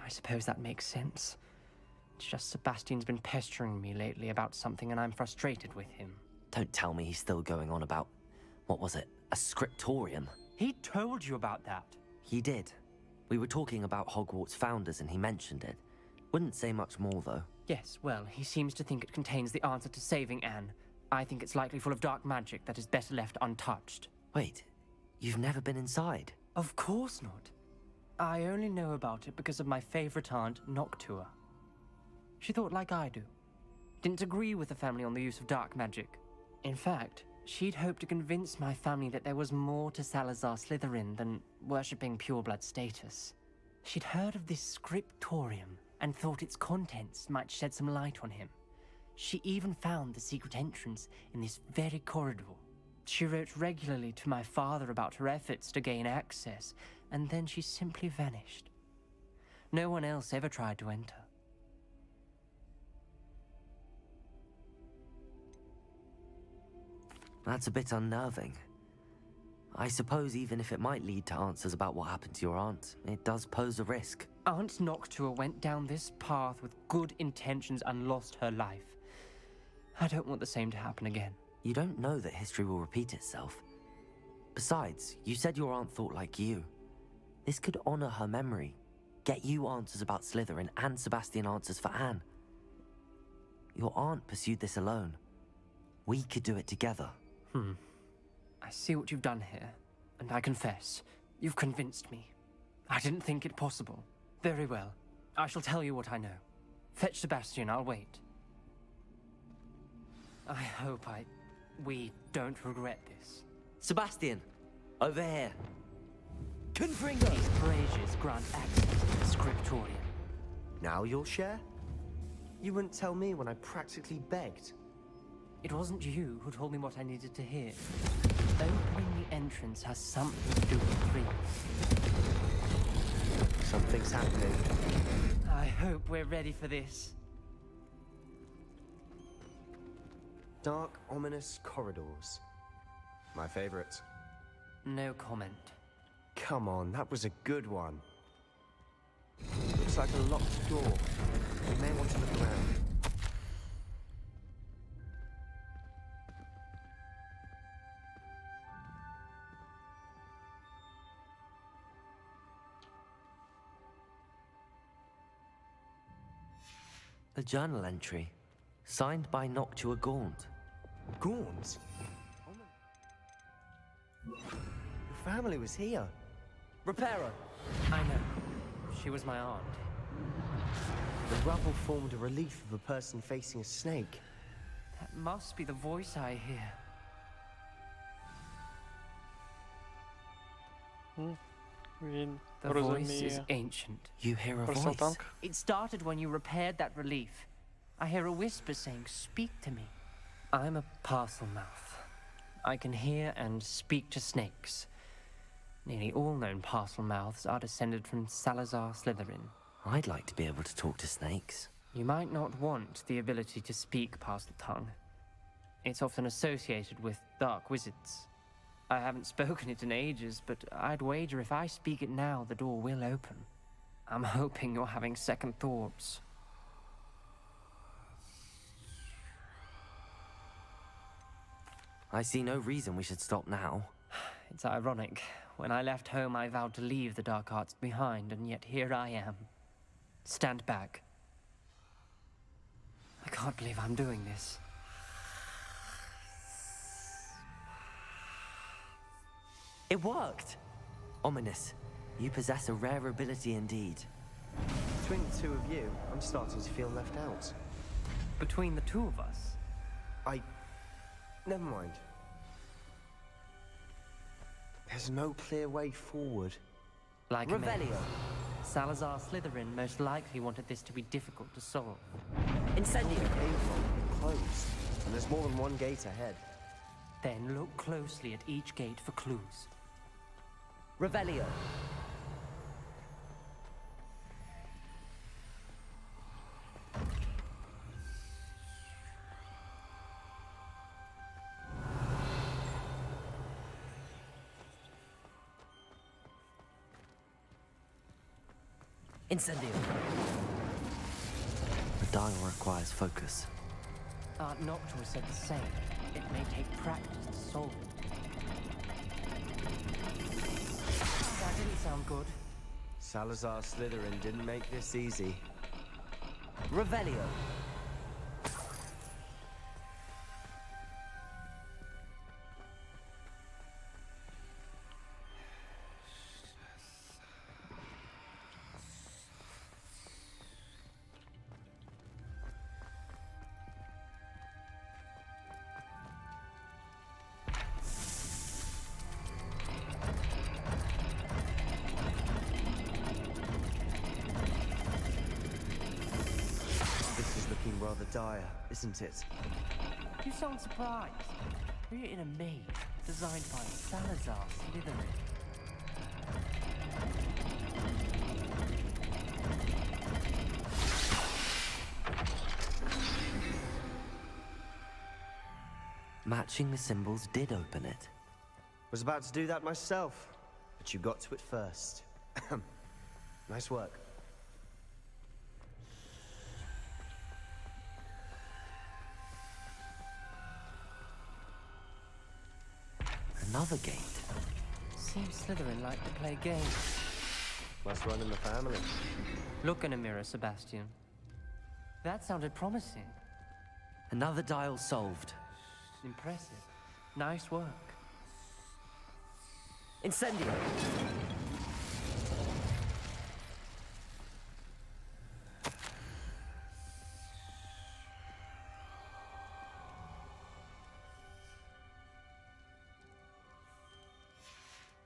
I suppose that makes sense. It's just Sebastian's been pestering me lately about something and I'm frustrated with him. Don't tell me he's still going on about, what was it, a scriptorium? He told you about that. He did. We were talking about Hogwarts founders and he mentioned it. Wouldn't say much more, though. Yes, well, he seems to think it contains the answer to saving Anne. I think it's likely full of dark magic that is better left untouched. Wait, you've never been inside? Of course not. I only know about it because of my favorite aunt, Noctua. She thought like I do. Didn't agree with the family on the use of dark magic. In fact, she'd hoped to convince my family that there was more to Salazar Slytherin than worshipping pureblood status. She'd heard of this scriptorium and thought its contents might shed some light on him. She even found the secret entrance in this very corridor. She wrote regularly to my father about her efforts to gain access, and then she simply vanished. No one else ever tried to enter. That's a bit unnerving. I suppose even if it might lead to answers about what happened to your aunt, it does pose a risk. Aunt Noctua went down this path with good intentions and lost her life. I don't want the same to happen again. You don't know that history will repeat itself. Besides, you said your aunt thought like you. This could honor her memory, get you answers about Slytherin and Sebastian answers for Anne. Your aunt pursued this alone. We could do it together. I see what you've done here, and I confess, you've convinced me. I didn't think it possible. Very well. I shall tell you what I know. Fetch Sebastian, I'll wait. I hope we don't regret this. Sebastian, over here. Confringo! These braziers grant access to the scriptorium. Now you'll share? You wouldn't tell me when I practically begged. It wasn't you who told me what I needed to hear. Opening the entrance has something to do with dreams. Something's happening. I hope we're ready for this. Dark, ominous corridors. My favorite. No comment. Come on, that was a good one. Looks like a locked door. We may want to look around. A journal entry, signed by Noctua Gaunt. Gaunt? Your family was here. Reparo! I know. She was my aunt. The rubble formed a relief of a person facing a snake. That must be the voice I hear. The voice is ancient. You hear a voice? Красотанка. It started when you repaired that relief. I hear a whisper saying, "Speak to me." I'm a parcel mouth. I can hear and speak to snakes. Nearly all known parcel mouths are descended from Salazar Slytherin. I'd like to be able to talk to snakes. You might not want the ability to speak parcel tongue. It's often associated with dark wizards. I haven't spoken it in ages, but I'd wager if I speak it now, the door will open. I'm hoping you're having second thoughts. I see no reason we should stop now. It's ironic. When I left home, I vowed to leave the dark arts behind, and yet here I am. Stand back. I can't believe I'm doing this. It worked! Ominous, you possess a rare ability indeed. Between the two of you, I'm starting to feel left out. Between the two of us? Never mind. There's no clear way forward. Like Revelio. Salazar Slytherin most likely wanted this to be difficult to solve. Incendio. It closed, and there's more than one gate ahead. Then look closely at each gate for clues. Revelio. Incendio. The dial requires focus. Aunt Noctua said the same. It may take practice to solve it. That didn't sound good. Salazar Slytherin didn't make this easy. Revelio. Rather dire, isn't it? You sound surprised. We're in a maze designed by Salazar Slytherin. Matching the symbols did open it. Was about to do that myself, but you got to it first. Nice work. Another gate. Seems Slytherin like to play games. Must run in the family. Look in a mirror, Sebastian. That sounded promising. Another dial solved. Impressive. Nice work. Incendio.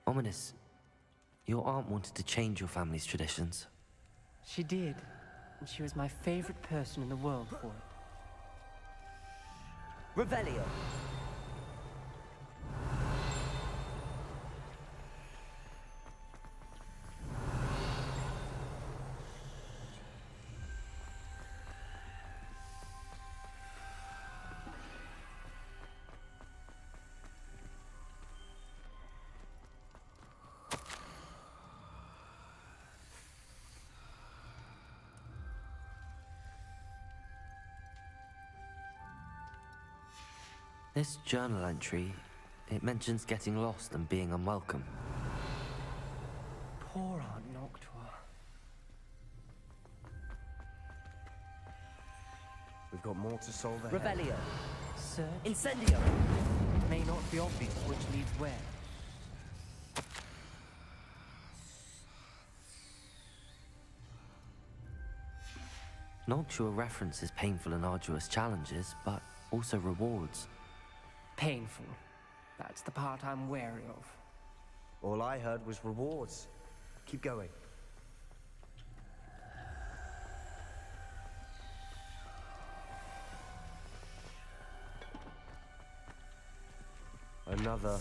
Ominous, your aunt wanted to change your family's traditions. She did. And she was my favorite person in the world for it. Revelio. This journal entry, it mentions getting lost and being unwelcome. Poor Aunt Noctua. got more to solve ahead. Revelio. Search Incendio. may not be obvious which leads where. Noctua references painful and arduous challenges, but also rewards. Painful. That's the part I'm wary of. All I heard was rewards. Keep going. Another,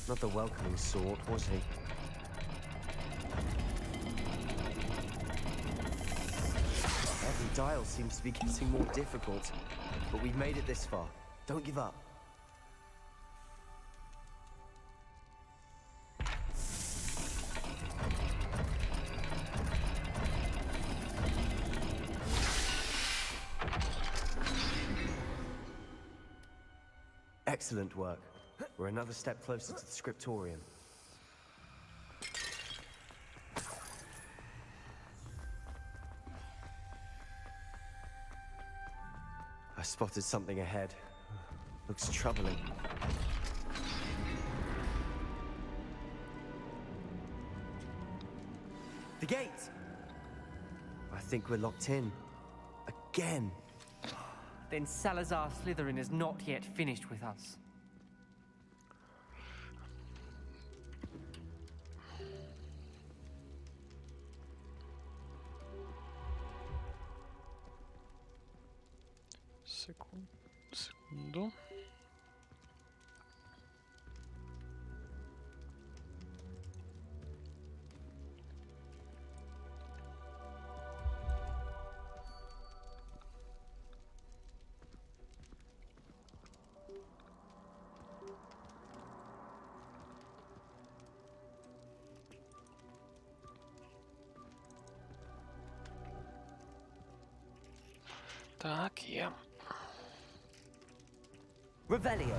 not the welcoming sort, was he? Every dial seems to be getting more difficult, but we've made it this far. Don't give up. Excellent work. We're another step closer to the scriptorium. I spotted something ahead. Looks troubling. The gate! I think we're locked in. Again. Then Salazar Slytherin is not yet finished with us. Секунду. Так, є. Revelio.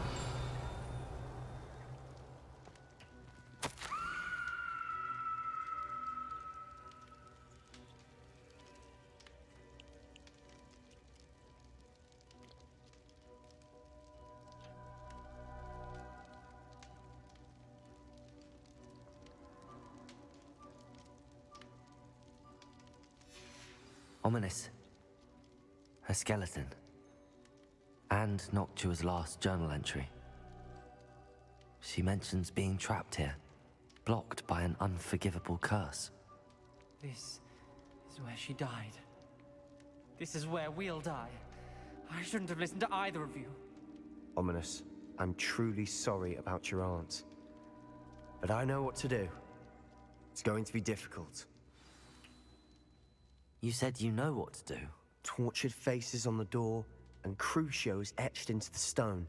Ominous. Her skeleton. And Noctua's last journal entry. She mentions being trapped here, blocked by an unforgivable curse. This is where she died. This is where we'll die. I shouldn't have listened to either of you. Ominous, I'm truly sorry about your aunt. But I know what to do. It's going to be difficult. You said you know what to do. Tortured faces on the door, and Crucios etched into the stone.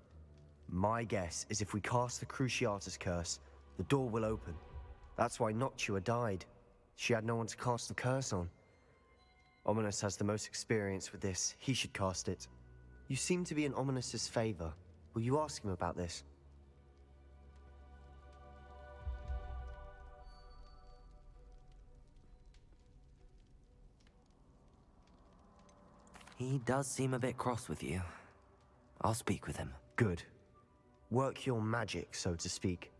My guess is if we cast the Cruciatus curse, the door will open. That's why Noctua died. She had no one to cast the curse on. Ominous has the most experience with this. He should cast it. You seem to be in Ominous's favor. Will you ask him about this? He does seem a bit cross with you. I'll speak with him. Good. Work your magic, so to speak.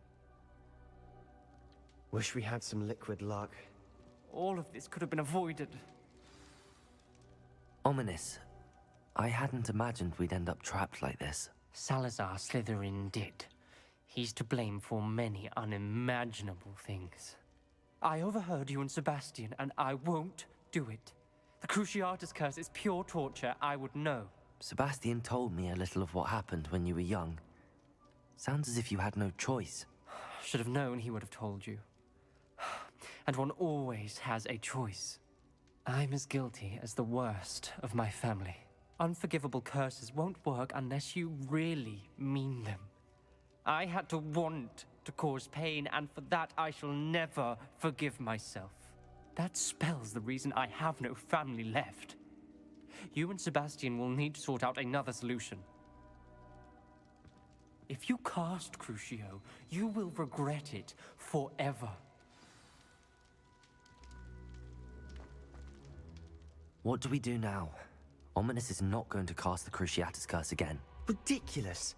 Wish we had some liquid luck. All of this could have been avoided. Ominous. I hadn't imagined we'd end up trapped like this. Salazar Slytherin did. He's to blame for many unimaginable things. I overheard you and Sebastian, and I won't do it. The Cruciatus curse is pure torture, I would know. Sebastian told me a little of what happened when you were young. Sounds as if you had no choice. Should have known he would have told you. And one always has a choice. I'm as guilty as the worst of my family. Unforgivable curses won't work unless you really mean them. I had to want to cause pain, and for that I shall never forgive myself. That spells the reason I have no family left. You and Sebastian will need to sort out another solution. If you cast Crucio, you will regret it forever. What do we do now? Ominous is not going to cast the Cruciatus Curse again. Ridiculous.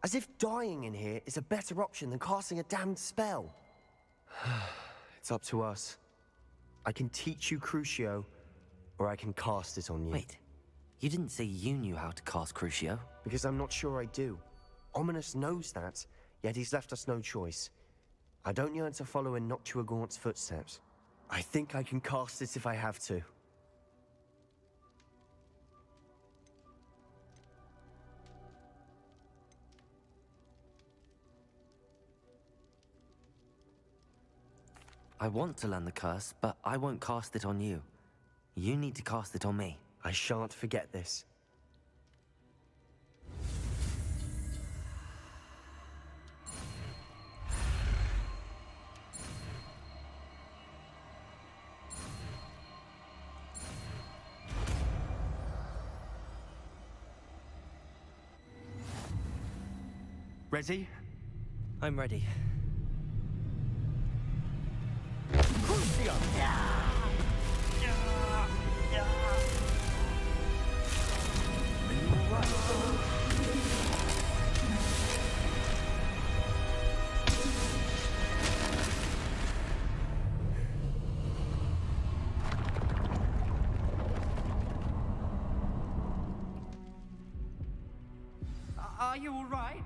As if dying in here is a better option than casting a damned spell. It's up to us. I can teach you Crucio, or I can cast it on you. Wait, you didn't say you knew how to cast Crucio? Because I'm not sure I do. Ominous knows that, yet he's left us no choice. I don't yearn to follow in Noctua Gaunt's footsteps. I think I can cast it if I have to. I want to learn the curse, but I won't cast it on you. You need to cast it on me. I shan't forget this. Ready? I'm ready. Are you all right?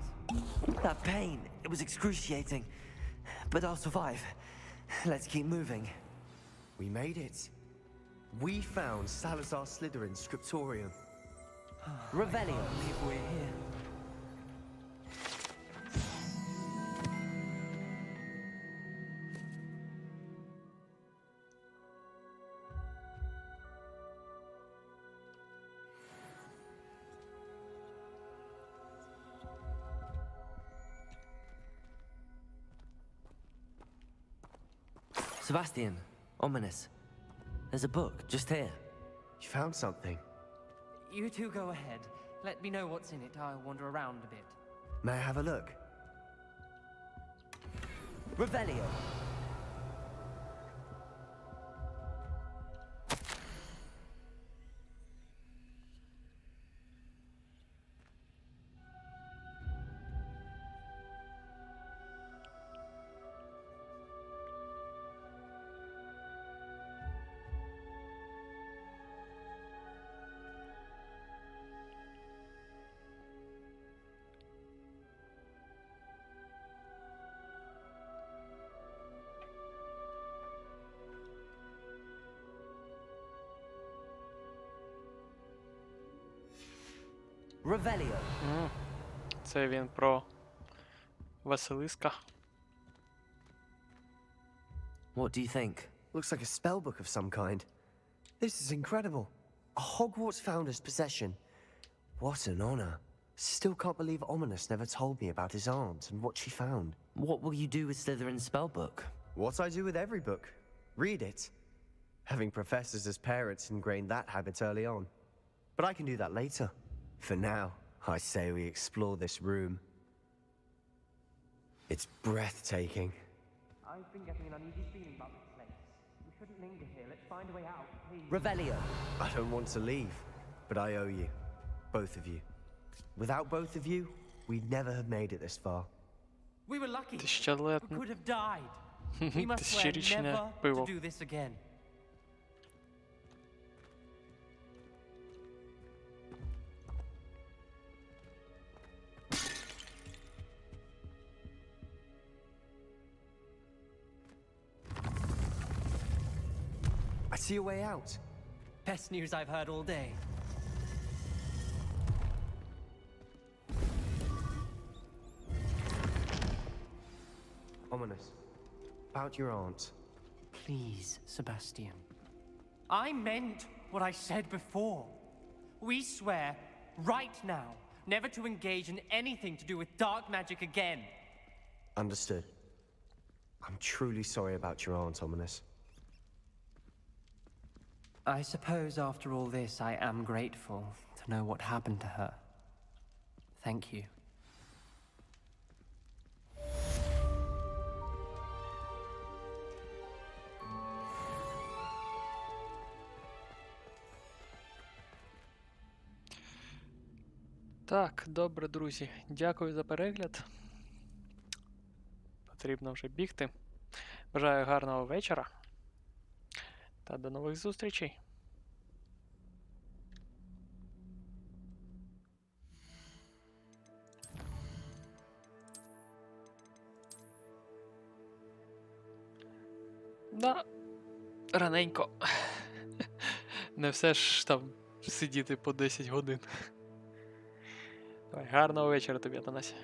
That pain, it was excruciating. But I'll survive. Let's keep moving. We made it. We found Salazar Slytherin's scriptorium. Revelio. I can't believe we're here. Sebastian, Ominous. There's a book just here. You found something? You two go ahead. Let me know what's in it. I'll wander around a bit. May I have a look? Revelio. Revelio. Це він про Василиска. What do you think? Looks like a spell book of some kind. This is incredible. A Hogwarts founder's possession. What an honor. Still can't believe Ominous never told me about his aunt and what she found. What will you do with Slytherin's spellbook? What I do with every book. Read it. Having professors as parents ingrained that habit early on. But I can do that later. For now, I say we explore this room. It's breathtaking. I've been getting an uneasy feeling about this place. We shouldn't linger here. Let's find a way out, please. Revelio. I don't want to leave, but I owe you. Both of you. Without both of you, we'd never have made it this far. We were lucky. We Тисячолетне. could have died. We must swear Тисячорічне never to пиво. do this again. I see a way out. Best news I've heard all day. Ominous. About your aunt. Please, Sebastian. I meant what I said before. We swear, right now, never to engage in anything to do with dark magic again. Understood. I'm truly sorry about your aunt, Ominous. I suppose after all this, I am grateful to know what happened to her. Thank you. Так, добре, друзі. Дякую за перегляд. Потрібно вже бігти. Бажаю гарного вечора. Та до нових зустрічей. Да, раненько. Не все ж там сидіти по 10 годин. Давай, гарного вечора тобі, Атанасі.